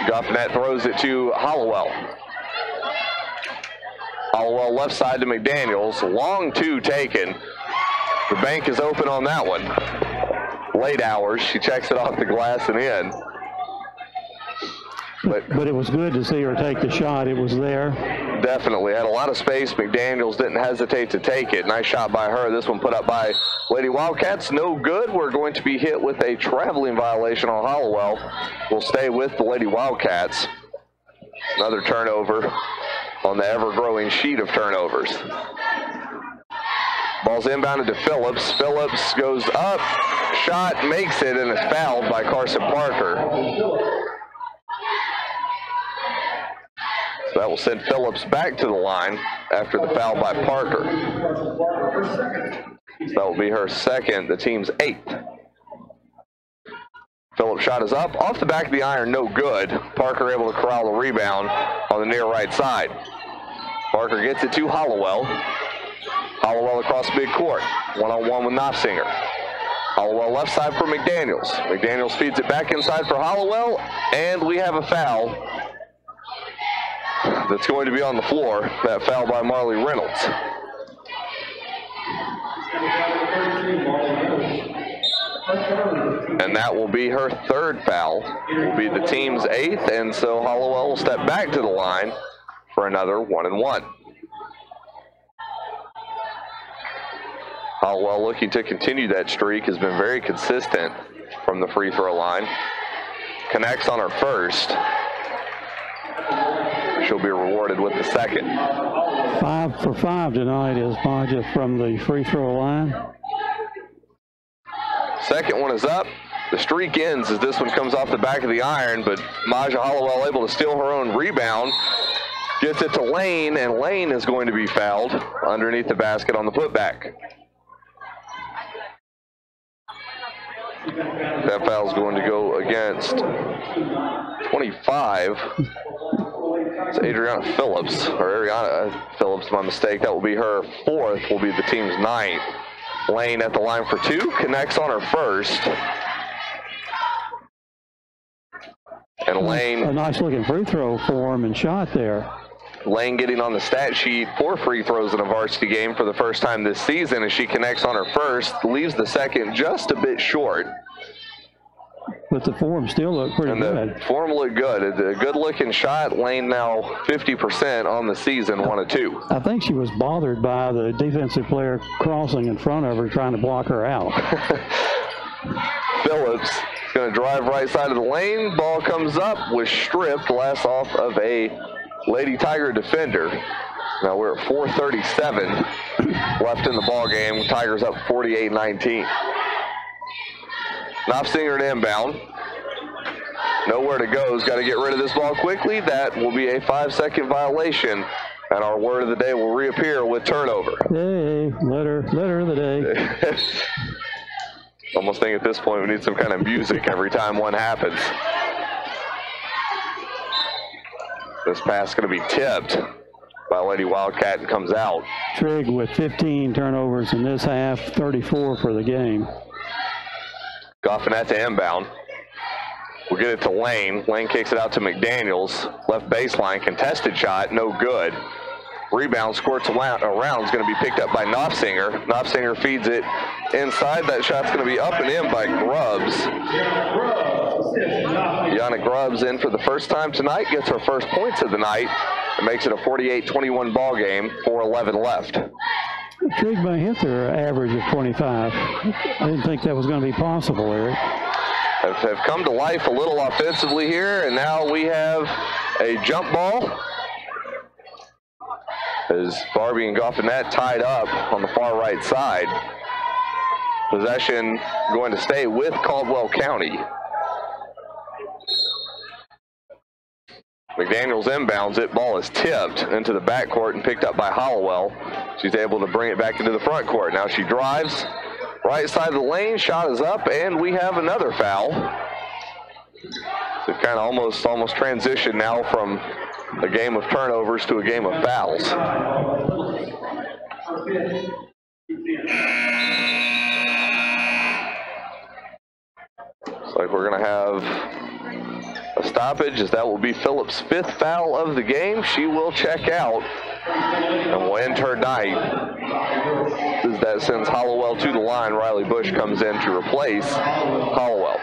Goffinette throws it to Hollowell. Hollowell left side to McDaniels. Long 2 taken. The bank is open on that one. Late hours. She checks it off the glass and in. But it was good to see her take the shot. It was there. Definitely. Had a lot of space. McDaniels didn't hesitate to take it. Nice shot by her. This one put up by Lady Wildcats. No good. We're going to be hit with a traveling violation on Hollowell. We'll stay with the Lady Wildcats. Another turnover on the ever-growing sheet of turnovers. Ball's inbounded to Phillips. Phillips goes up. Shot, makes it, and is fouled by Carson Parker. So that will send Phillips back to the line after the foul by Parker. So that will be her second, the team's 8th. Phillips' shot is up, off the back of the iron, no good. Parker able to corral the rebound on the near right side. Parker gets it to Hollowell. Hollowell across midcourt, one-on-one with Knopfsinger. Hollowell left side for McDaniels. McDaniels feeds it back inside for Hollowell, and we have a foul that's going to be on the floor. That foul by Marley Reynolds. And that will be her 3rd foul. Will be the team's 8th, and so Hollowell will step back to the line for another 1-and-1. Caldwell looking to continue that streak, has been very consistent from the free throw line. Connects on her first. She'll be rewarded with the second. 5 for 5 tonight is Maja from the free throw line. Second one is up. The streak ends as this one comes off the back of the iron, but Maja Hollowell able to steal her own rebound. Gets it to Lane, and Lane is going to be fouled underneath the basket on the putback. That foul is going to go against 25. It's Ariana Phillips, my mistake. That will be her fourth, will be the team's ninth. Lane at the line for two, connects on her first. And Lane. A nice looking free throw form and shot there. Lane getting on the stat sheet 4 free throws in a varsity game for the first time this season as she connects on her first, leaves the second just a bit short. But the form still looked pretty good. The form looked good. It's a good-looking shot. Lane now 50% on the season, 1 of 2. I think she was bothered by the defensive player crossing in front of her, trying to block her out. Phillips is going to drive right side of the lane. Ball comes up, was stripped, last off of a Lady Tiger defender. Now we're at 4:37 left in the ball game. Tigers up 48-19. Knopfsinger to inbound. Nowhere to go. Has got to get rid of this ball quickly. That will be a 5-second violation. And our word of the day will reappear with turnover. Hey, letter of the day. Almost think at this point we need some kind of music every time one happens. This pass is going to be tipped by Lady Wildcat and comes out. Trigg with 15 turnovers in this half, 34 for the game. Goffinette to inbound. We'll get it to Lane. Lane kicks it out to McDaniels. Left baseline, contested shot, no good. Rebound squirts around, is going to be picked up by Knopfsinger. Knopfsinger feeds it inside. That shot's going to be up and in by Grubbs. Yana Grubbs in for the first time tonight, gets her first points of the night. It makes it a 48-21 ball game, 4:11 left. Trigg may hit their average of 25. I didn't think that was going to be possible, Eric. Have come to life a little offensively here, and now we have a jump ball as Barbie and Goffinette tied up on the far right side. Possession going to stay with Caldwell County. McDaniels inbounds it. Ball is tipped into the backcourt and picked up by Hollowell. She's able to bring it back into the front court. Now she drives right side of the lane. Shot is up, and we have another foul. So kind of almost transitioned now from a game of turnovers to a game of fouls. Looks like we're going to have a stoppage, as that will be Phillips' 5th foul of the game. She will check out and will end her night. As that sends Hollowell to the line. Riley Bush comes in to replace Hollowell.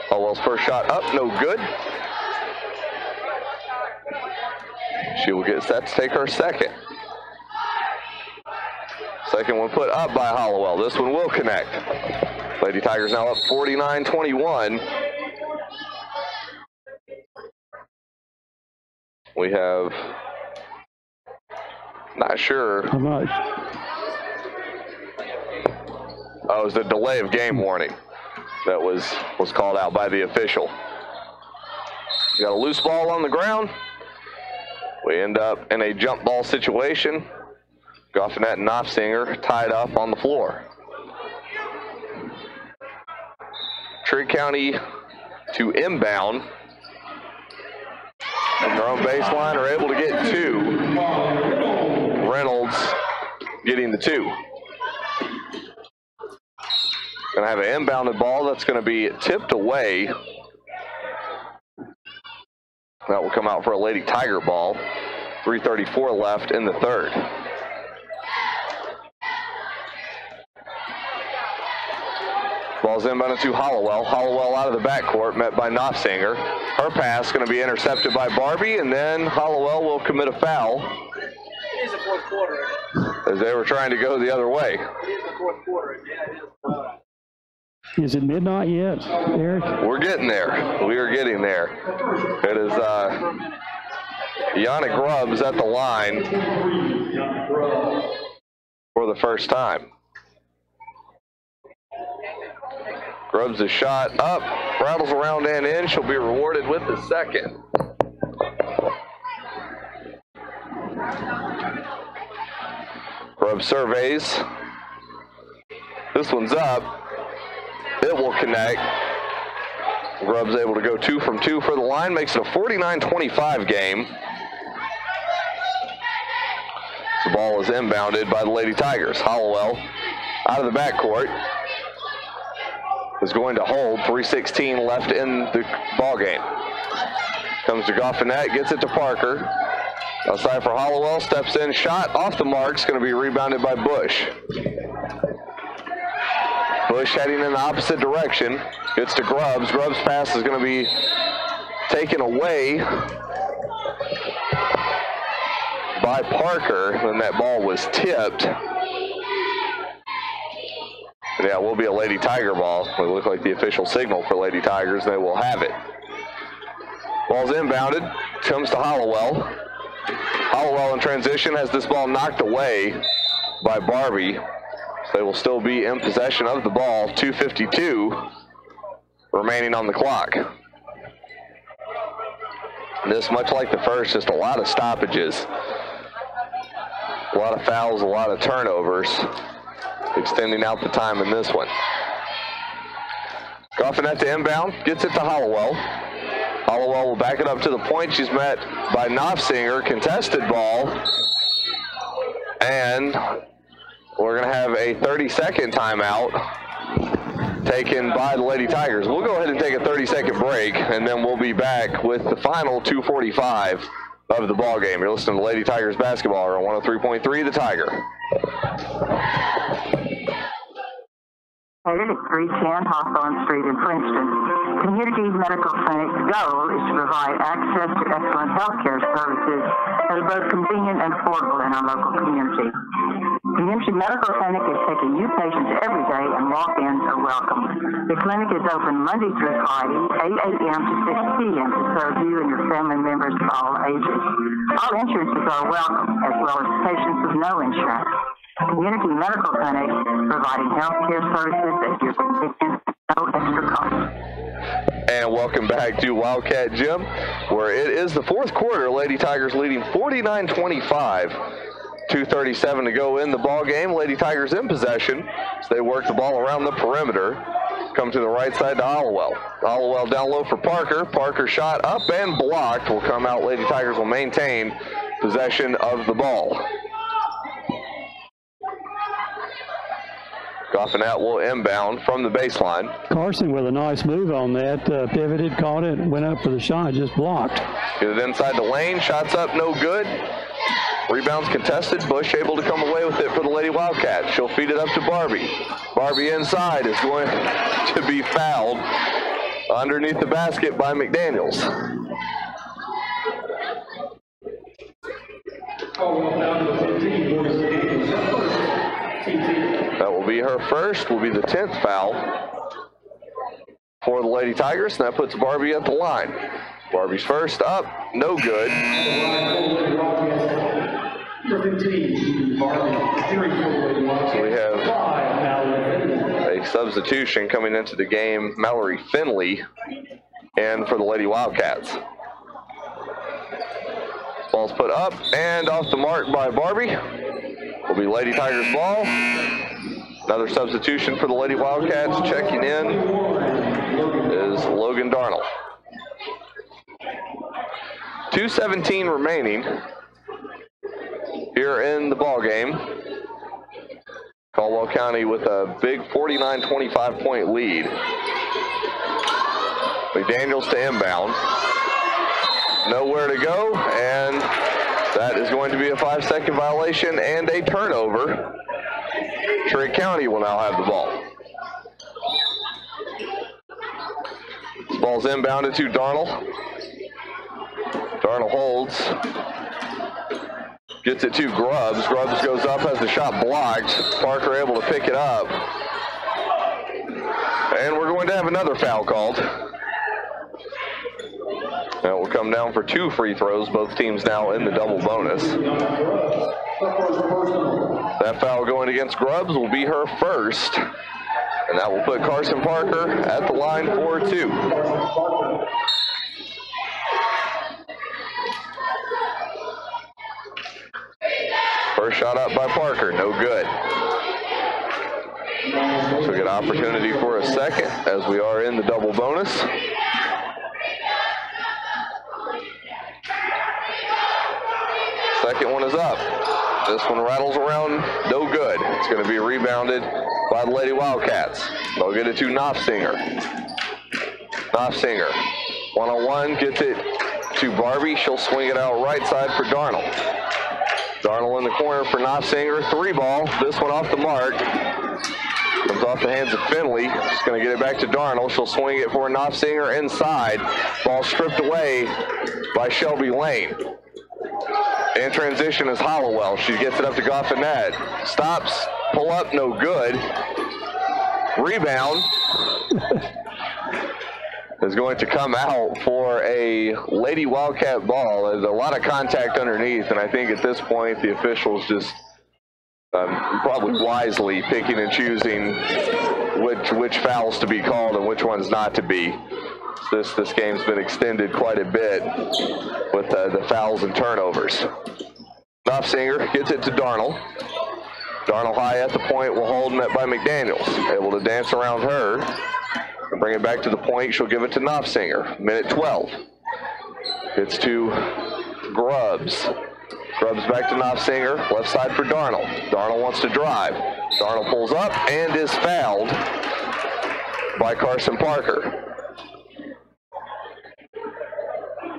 Hollowell's first shot up, no good. She will get set to take her second. Second one put up by Hollowell. This one will connect. Lady Tigers now up 49-21. We have, not sure. I'm not. Oh, it was the delay of game warning that was called out by the official. We got a loose ball on the ground. We end up in a jump ball situation. Goffinette and Knopfsinger tied up on the floor. Trigg County to inbound. From their own baseline are able to get 2. Reynolds getting the 2. Gonna have an inbounded ball that's gonna be tipped away. That will come out for a Lady Tiger ball. 3:34 left in the third. Ball's inbounded to Hollowell. Hollowell out of the backcourt, met by Knopfsinger. Her pass going to be intercepted by Barbie, and then Hollowell will commit a foul. as they were trying to go the other way. Is it midnight yet, Eric? We're getting there. We are getting there. It is Yannick Grubbs at the line for the first time. Grubbs' shot up, rattles around and in. She'll be rewarded with the second. Grubbs surveys. This one's up. It will connect. Grubbs able to go 2 from 2 for the line, makes it a 49-25 game. The ball is inbounded by the Lady Tigers. Hollowell out of the backcourt is going to hold. 3:16 left in the ball game. Comes to Goffinette, gets it to Parker. Outside for Hollowell, steps in, shot off the mark. It's going to be rebounded by Bush. Bush heading in the opposite direction. Gets to Grubbs. Grubbs' pass is going to be taken away by Parker. Then that ball was tipped. Yeah, it will be a Lady Tiger ball. It will look like the official signal for Lady Tigers, and they will have it. Ball's inbounded. Comes to Hollowell. Hollowell in transition has this ball knocked away by Barbie. They will still be in possession of the ball. 2:52 remaining on the clock. This, much like the first, just a lot of stoppages. A lot of fouls, a lot of turnovers, extending out the time in this one. Goffinette to inbound, gets it to Hollowell. Hollowell will back it up to the point. She's met by Knopfsinger, contested ball. And we're going to have a 30-second timeout taken by the Lady Tigers. We'll go ahead and take a 30-second break, and then we'll be back with the final 2:45 of the ball game. You're listening to Lady Tigers basketball on 103.3 The Tiger. Located at 310 Hawthorne Street in Princeton, Community Medical Clinic's goal is to provide access to excellent health care services that are both convenient and affordable in our local community. Community Medical Clinic is taking new patients every day, and walk-ins are welcome. The clinic is open Monday through Friday, 8 a.m. to 6 p.m. to serve you and your family members of all ages. All insurances are welcome, as well as patients with no insurance. Community Medical Clinic, providing health care services at your convenience at no extra cost. And welcome back to Wildcat Gym, where it is the fourth quarter. Lady Tigers leading 49-25. 2:37 to go in the ball game. Lady Tigers in possession as they work the ball around the perimeter. Come to the right side to Hollowell. Hollowell down low for Parker. Parker shot up and blocked. Will come out. Lady Tigers will maintain possession of the ball. Goffinette will inbound from the baseline. Carson with a nice move on that. Pivoted, caught it, went up for the shot, just blocked. Get it inside the lane. Shots up, no good. Rebounds contested. Bush able to come away with it for the Lady Wildcats. She'll feed it up to Barbie. Barbie inside is going to be fouled underneath the basket by McDaniels. That will be her first, will be the 10th foul for the Lady Tigers, and that puts Barbie at the line. Barbie's first up, no good. So we have a substitution coming into the game, Mallory Finley, and for the Lady Wildcats. Ball's put up and off the mark by Barbie. Will be Lady Tigers ball. Another substitution for the Lady Wildcats. Checking in is Logan Darnell. 2:17 remaining here in the ball game. Caldwell County with a big 49-25 point lead. McDaniels to inbound. Nowhere to go, and that is going to be a 5-second violation and a turnover. Trigg County will now have the ball. This ball's inbounded to Darnell. Darnell holds. Gets it to Grubbs. Grubbs goes up, has the shot blocked. Parker able to pick it up. And we're going to have another foul called. That will come down for 2 free throws. Both teams now in the double bonus. That foul going against Grubbs will be her first. And that will put Carson Parker at the line for 2. First shot up by Parker, no good. So we get an opportunity for a second as we are in the double bonus. Second one is up. This one rattles around, no good. It's going to be rebounded by the Lady Wildcats. They'll get it to Knopfsinger. Knopfsinger, one-on-one, gets it to Barbie. She'll swing it out right side for Darnold. Darnold in the corner for Knopfsinger. 3-ball. This one off the mark. Comes off the hands of Finley. She's going to get it back to Darnold. She'll swing it for Knopfsinger inside. Ball stripped away by Shelby Lane. In transition is Hollowell. She gets it up to Goffinette. Stops. Pull up. No good. Rebound. Is going to come out for a Lady Wildcat ball. There's a lot of contact underneath, and I think at this point the officials just probably wisely picking and choosing which fouls to be called and which ones not to be. This game's been extended quite a bit with the fouls and turnovers. Knopfsinger gets it to Darnold. Darnold high at the point will hold net by McDaniels. Able to dance around her. Bring it back to the point. She'll give it to Knopfsinger. Minute 12. It's to Grubbs. Grubbs back to Knopfsinger. Left side for Darnold. Darnold wants to drive. Darnold pulls up and is fouled by Carson Parker.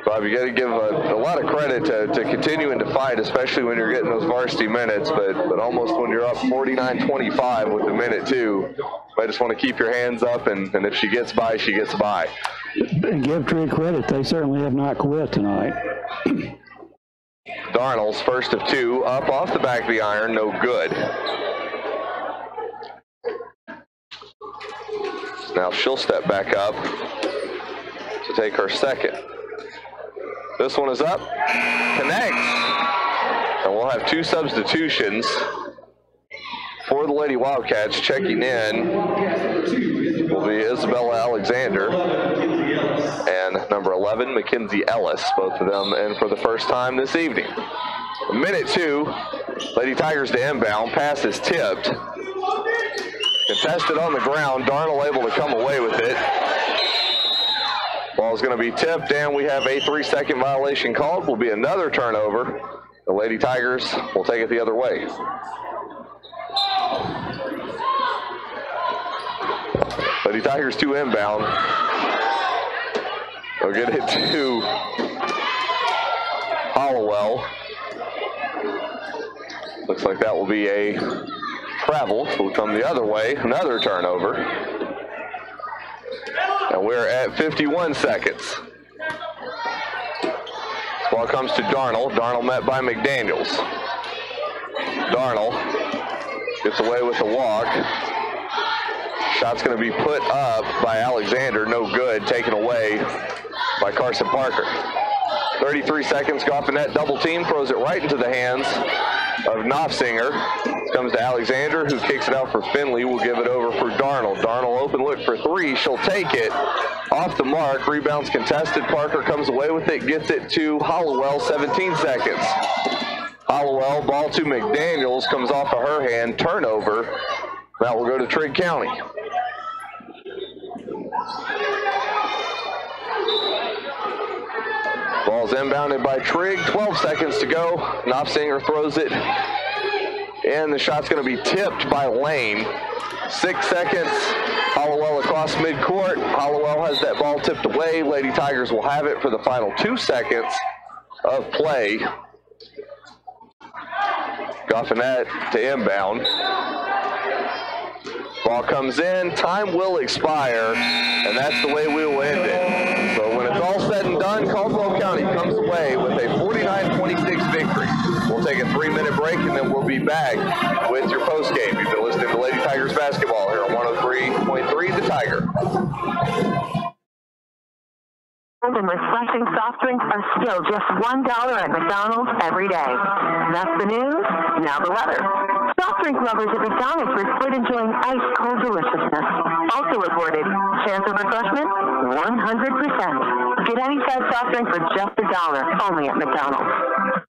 Bob, you got to give a lot of credit to continuing to fight, especially when you're getting those varsity minutes, but almost when you're up 49-25 with the minute 2, I just want to keep your hands up, and if she gets by, she gets by. And give Trigg credit, they certainly have not quit tonight. Darnold's first of 2, up off the back of the iron, no good. Now she'll step back up to take her second. This one is up, connects, and we'll have 2 substitutions for the Lady Wildcats. Checking in will be Isabella Alexander and number 11, Mackenzie Ellis, both of them in for the first time this evening. Minute 2, Lady Tigers to inbound, pass is tipped. Contested on the ground, Darnold able to come away with it. Ball's going to be tipped, and we have a 3-second violation called. Will be another turnover. The Lady Tigers will take it the other way. Lady Tigers to inbound. They'll get it to Hollowell. Looks like that will be a travel. Will come the other way. Another turnover. And we're at 51 seconds. Ball comes to Darnold. Darnold met by McDaniels. Darnold gets away with the walk. Shot's going to be put up by Alexander. No good. Taken away by Carson Parker. 33 seconds. Goffinette double team. Throws it right into the hands of Knopfsinger. Comes to Alexander, who kicks it out for Finley. Will give it over for Darnold. Darnold open look for 3. She'll take it off the mark. Rebounds contested. Parker comes away with it. Gets it to Hollowell. 17 seconds. Hollowell, ball to McDaniels. Comes off of her hand. Turnover. That will go to Trigg County. Ball's inbounded by Trigg. 12 seconds to go. Knopfsinger throws it. And the shot's going to be tipped by Lane. 6 seconds. Hollowell across midcourt. Hollowell has that ball tipped away. Lady Tigers will have it for the final 2 seconds of play. Goffinette to inbound. Ball comes in. Time will expire. And that's the way we will end it. So when it's all said and done, Caldwell County comes away with a 49-26 victory. We'll take a 3-minute break, and then we'll be back with your post-game. You've been listening to Lady Tigers basketball here on 103.3 The Tiger. And refreshing soft drinks are still just $1 at McDonald's every day. That's the news, now the weather. Soft drink lovers at McDonald's report enjoying ice-cold deliciousness. Also reported, chance of refreshment, 100%. Get any size soft drink for just $1, only at McDonald's.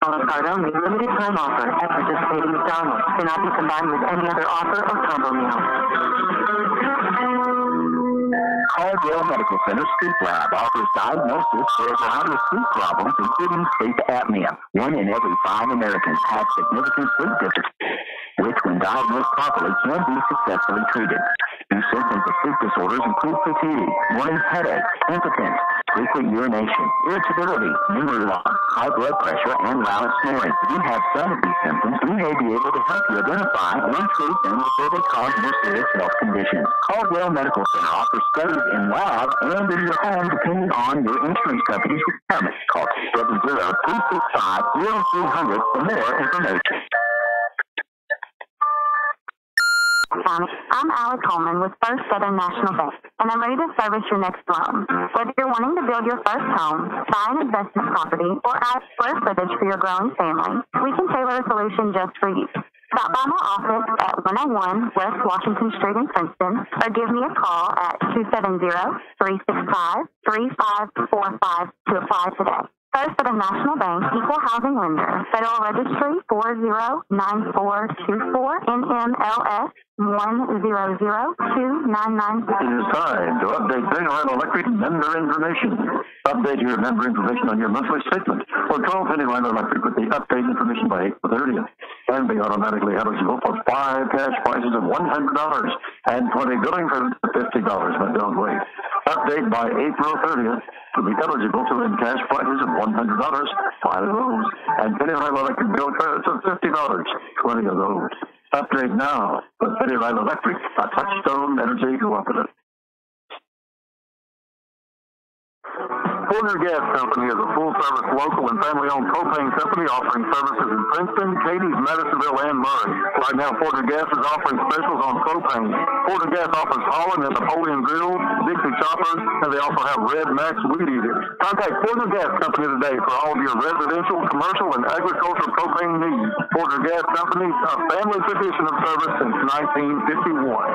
On a card only, limited time offer at participating McDonald's. Cannot be combined with any other offer or combo meal. Caldwell Medical Center Sleep Lab offers diagnosis for a variety of sleep problems, including sleep apnea. 1 in every 5 Americans have significant sleep difficulties, which, when diagnosed properly, can be successfully treated. New symptoms of sleep disorders include fatigue, morning headache, impotence, frequent urination, irritability, memory loss, high blood pressure, and loud snoring. If you have some of these symptoms, we may be able to help you identify and treat them before they cause more serious health conditions. Caldwell Medical Center offers studies in lab and in your home depending on your insurance company's requirements. Call 70365-0300 for more information. I'm Allie Coleman with First Southern National Bank, and I'm ready to service your next loan. Whether you're wanting to build your first home, buy an investment property, or add square footage for your growing family, we can tailor a solution just for you. Stop by my office at 101 West Washington Street in Princeton, or give me a call at 270-365-3545 to apply today. First Southern National Bank, Equal Housing Lender, Federal Registry 409424, NMLS 100299. It is time to update Pennyline Electric member information. Update your member information on your monthly statement, or call Pennyline Electric with the update information by April 30th, and be automatically eligible for 5 cash prizes of $100 and 20 billing credits of $50, but don't wait. Update by April 30th to be eligible to win cash prizes of $100, 5 of those, and Pennyline Electric bill credits of $50, 20 of those. Upgrade now with Pennyline Electric, a Touchstone Energy Cooperative. Porter Gas Company is a full-service local and family-owned propane company offering services in Princeton, Cadiz, Madisonville, and Murray. Right now, Porter Gas is offering specials on propane. Porter Gas offers Holland and Napoleon grills, Dixie choppers, and they also have Red Max weed eaters. Contact Porter Gas Company today for all of your residential, commercial, and agricultural propane needs. Porter Gas Company, a family tradition of service since 1951.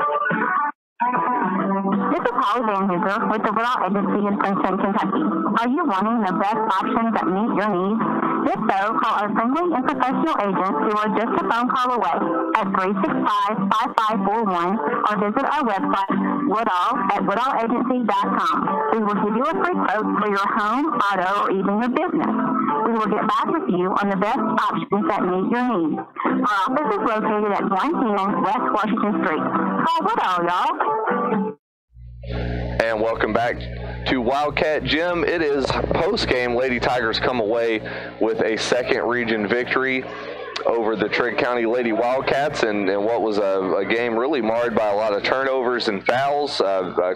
This is Holly Van Hoover with the Woodall Agency in Princeton, Kentucky. Are you wanting the best options that meet your needs? If so, call our friendly and professional agents who are just a phone call away at 365-5541 or visit our website, woodallagency.com. We will give you a free quote for your home, auto, or even your business. We will get back with you on the best options that meet your needs. Our office is located at 110 West Washington Street. Call Woodall, y'all. And welcome back to Wildcat Gym. It is post-game. Lady Tigers come away with a second region victory over the Trigg County Lady Wildcats, and what was a game really marred by a lot of turnovers and fouls.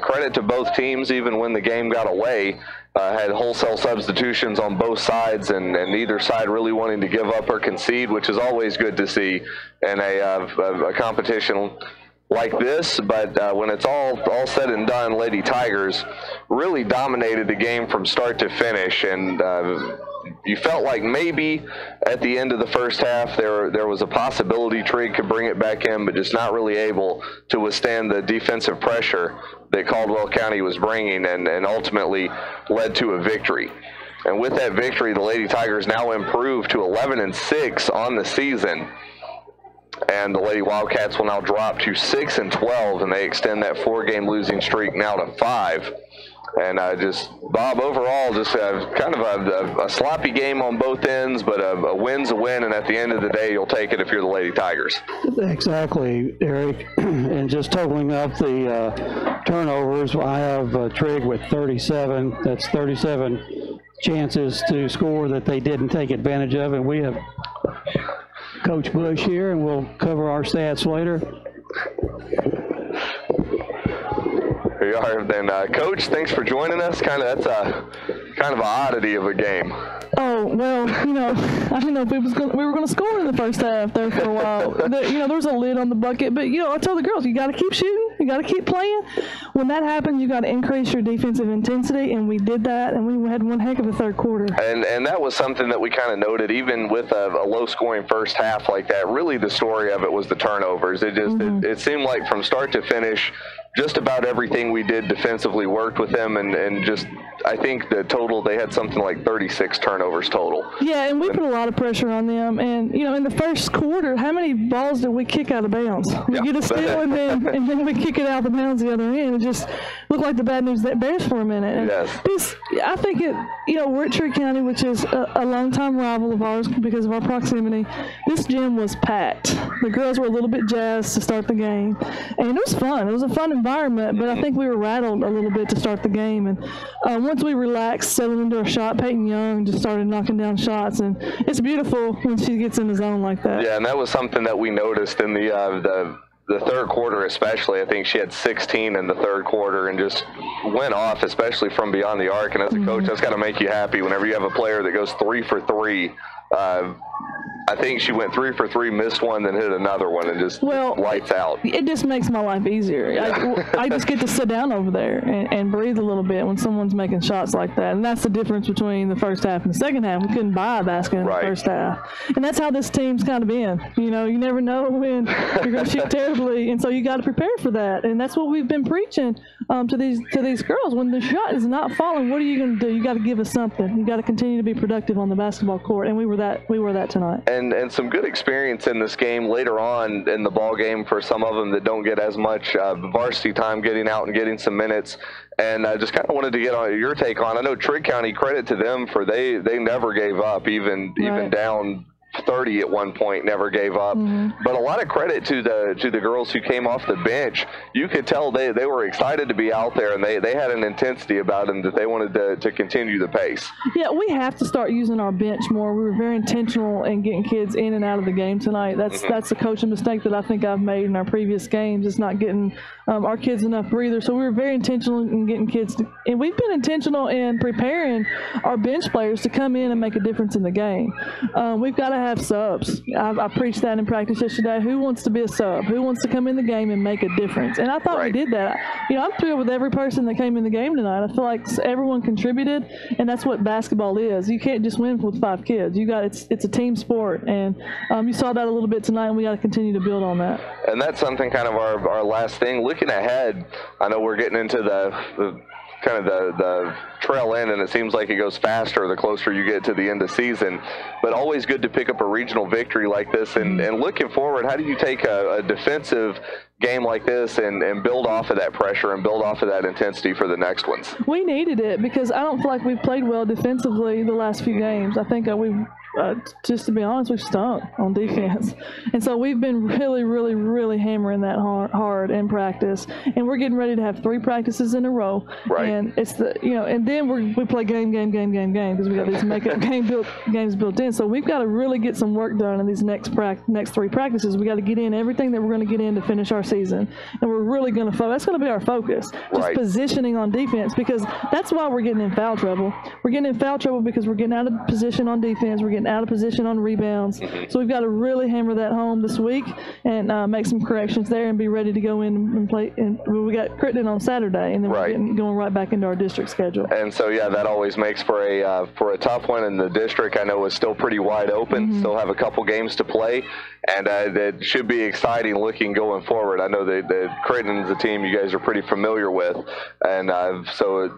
Credit to both teams, even when the game got away. Had wholesale substitutions on both sides, and neither side really wanting to give up or concede, which is always good to see in a competition like this. But when it's all said and done, Lady Tigers really dominated the game from start to finish, and you felt like maybe at the end of the first half there was a possibility Trigg could bring it back in, but just not really able to withstand the defensive pressure that Caldwell County was bringing, and ultimately led to a victory. And with that victory, the Lady Tigers now improved to 11-6 on the season. And the Lady Wildcats will now drop to 6-12, and they extend that 4-game losing streak now to 5. And Bob, overall, just kind of a sloppy game on both ends, but a win's a win, and at the end of the day, you'll take it if you're the Lady Tigers. Exactly, Eric. And just totaling up the turnovers, I have Trigg with 37. That's 37 chances to score that they didn't take advantage of, and we have Coach Bush here, and we'll cover our stats later. Here you are then, Coach. Thanks for joining us. That's kind of an oddity of a game. Oh, well, you know, I didn't know if we were going to score in the first half there for a while. You know, there was a lid on the bucket. But, you know, I told the girls, you got to keep shooting. You got to keep playing. When that happens, you got to increase your defensive intensity, and we did that, and we had one heck of a third quarter. And that was something that we kind of noted, even with a low-scoring first half like that. Really, the story of it was the turnovers. It just it seemed like from start to finish, just about everything we did defensively worked with them, and just I think the total, they had something like 36 turnovers total. Yeah, and we put a lot of pressure on them. And, you know, in the first quarter, how many balls did we kick out of bounds? We get a steal, and then we kick it out of bounds the other end. It just looked like the bad news that bears for a minute. And yes. I think you know, we're at Trigg County, which is a longtime rival of ours because of our proximity. This gym was packed. The girls were a little bit jazzed to start the game. And it was fun. It was a fun environment, but I think we were rattled a little bit to start the game. And once we relaxed, settled into our shot, Peyton Young just started knocking down shots, and it's beautiful when she gets in the zone like that. Yeah, and that was something that we noticed in the third quarter especially. I think she had 16 in the third quarter and just went off, especially from beyond the arc. And as a coach, that's got to make you happy whenever you have a player that goes 3 for 3. I think she went 3 for 3, missed one, then hit another one, and just lights out. It just makes my life easier. Yeah. I just get to sit down over there and breathe a little bit when someone's making shots like that. And that's the difference between the first half and the second half. We couldn't buy a basket in the first half. And that's how this team's kind of been. You know, you never know when you're going to shoot terribly, and so you got to prepare for that. And that's what we've been preaching to these girls. When the shot is not falling, what are you going to do? You got to give us something. You got to continue to be productive on the basketball court, and we were that tonight. And some good experience in this game later on in the ball game for some of them that don't get as much varsity time, getting out and getting some minutes. And I just kind of wanted to get on your take on. I know Trigg County, credit to them for they never gave up, even down 30 at one point, never gave up. But a lot of credit to the girls who came off the bench. You could tell they were excited to be out there, and they had an intensity about them that they wanted to continue the pace. Yeah, we have to start using our bench more. We were very intentional in getting kids in and out of the game tonight. That's a coaching mistake that I think I've made in our previous games, is not getting our kids enough breather. So we were very intentional in getting kids and we've been intentional in preparing our bench players to come in and make a difference in the game. We've got to have subs. I preached that in practice yesterday. Who wants to be a sub? Who wants to come in the game and make a difference? And I thought we did that. You know, I'm thrilled with every person that came in the game tonight. I feel like everyone contributed, and that's what basketball is. You can't just win with 5 kids. It's a team sport, and you saw that a little bit tonight, and we got to continue to build on that. And that's something kind of our last thing. Looking ahead, I know we're getting into the trail end, and it seems like it goes faster the closer you get to the end of season, but always good to pick up a regional victory like this. And looking forward, how do you take a defensive game like this and build off of that pressure and build off of that intensity for the next ones? We needed it because I don't feel like we've played well defensively the last few games. I think we've just to be honest, we've stunk on defense. And so we've been really, really, really hammering that hard in practice. And we're getting ready to have 3 practices in a row. Right. And it's and then we play game because we got these makeup games built in. So we've got to really get some work done in these next 3 practices. We got to get in everything that we're going to get in to finish our season. And we're really going to that's going to be our focus. Just positioning on defense, because that's why we're getting in foul trouble. We're getting in foul trouble because we're getting out of position on defense. We're getting out of position on rebounds. So we've got to really hammer that home this week and make some corrections there and be ready to go in and play. And we got Crittenden on Saturday, and then we're going right back into our district schedule. And so, yeah, that always makes for a tough one. In the district, I know, is still pretty wide open. Still have a couple games to play, and it should be exciting looking going forward. I know that Crittenden's a team you guys are pretty familiar with, and so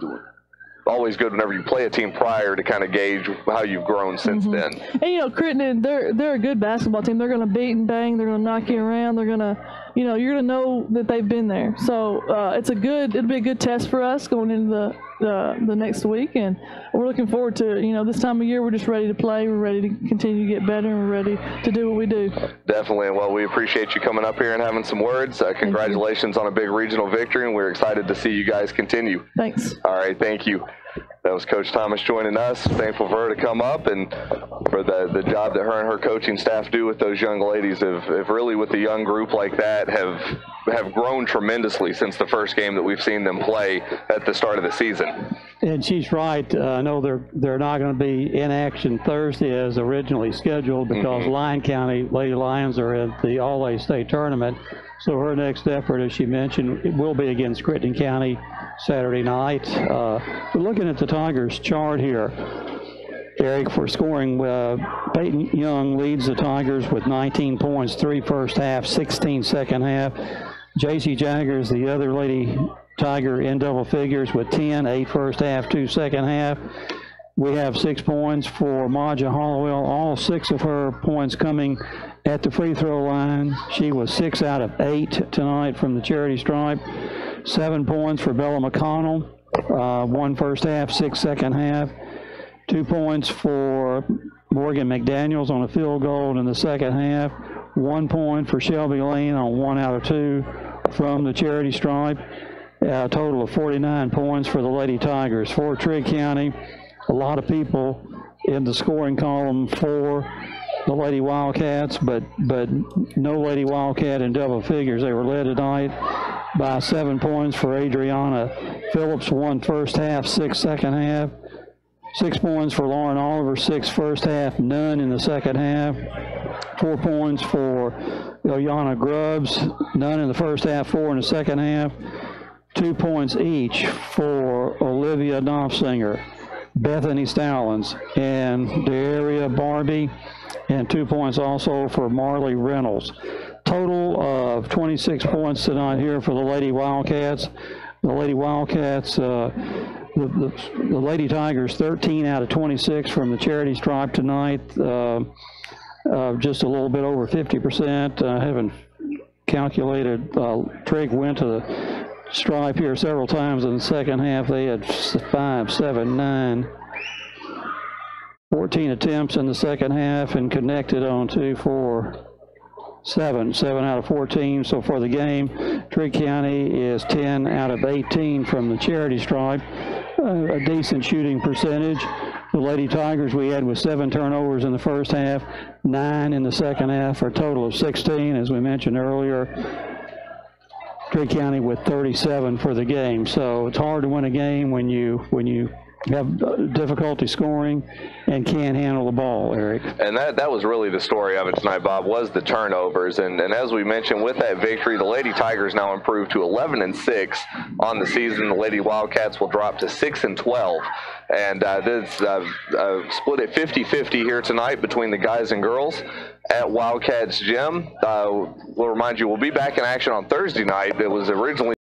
always good whenever you play a team prior to kind of gauge how you've grown since then. And Crittenden, they're a good basketball team. They're going to beat and bang. They're going to knock you around. They're going to, you're going to know that they've been there. So it'll be a good test for us going into the next week, and we're looking forward to this time of year. We're just ready to play. We're ready to continue to get better, and we're ready to do what we do. Definitely. Well, we appreciate you coming up here and having some words. Congratulations on a big regional victory, and we're excited to see you guys continue. Thanks. All right, thank you. That was Coach Thomas joining us. Thankful for her to come up, and for the job that her and her coaching staff do with those young ladies. Have really, with a young group like that, have grown tremendously since the first game that we've seen them play at the start of the season. And she's right. I know they're not going to be in action Thursday as originally scheduled because Lyon County Lady Lions are at the All-A State Tournament. So her next effort, as she mentioned, it will be against Crittenden County Saturday night. We're looking at the Tigers chart here, Eric, for scoring. Peyton Young leads the Tigers with 19 points, 3 first half, 16 second half. J.C. Jaggers, the other Lady Tiger, in double figures with 10, 8 first half, 2 second half. We have 6 points for Maja Hollowell, all 6 of her points coming at the free throw line. She was 6 out of 8 tonight from the charity stripe. 7 points for Bella McConnell, 1 first half, 6 second half. 2 points for Morgan McDaniels on a field goal in the second half. 1 point for Shelby Lane on 1 out of 2 from the charity stripe. A total of 49 points for the Lady Tigers. For Trigg County, a lot of people in the scoring column for the Lady Wildcats, but no Lady Wildcat in double figures. They were led tonight by 7 points for Adriana Phillips, 1 first half, 6 second half. 6 points for Lauren Oliver, 6 first half, none in the second half. 4 points for Ilyana Grubbs, none in the first half, 4 in the second half. 2 points each for Olivia Knopfsinger, Bethany Stallings, and Daria Barbie, and 2 points also for Marley Reynolds. Total of 26 points tonight here for the Lady Wildcats. The Lady Wildcats, the Lady Tigers, 13 out of 26 from the charity stripe tonight. Just a little bit over 50%. I haven't calculated. Trigg went to the stripe here several times in the second half. They had 5, 7, 9, 14 attempts in the second half and connected on 2, 4, 7 out of 14. So for the game, Trigg County is 10 out of 18 from the charity stripe, a decent shooting percentage. The Lady Tigers we had with 7 turnovers in the first half, 9 in the second half, for a total of 16, as we mentioned earlier. Trigg County with 37 for the game. So it's hard to win a game when you have difficulty scoring and can't handle the ball, Eric. And that was really the story of it tonight, Bob, was the turnovers. And as we mentioned, with that victory, the Lady Tigers now improved to 11-6 on the season. The Lady Wildcats will drop to 6-12. And this split at 50-50 here tonight between the guys and girls at Wildcats Gym. We'll remind you, we'll be back in action on Thursday night. It was originally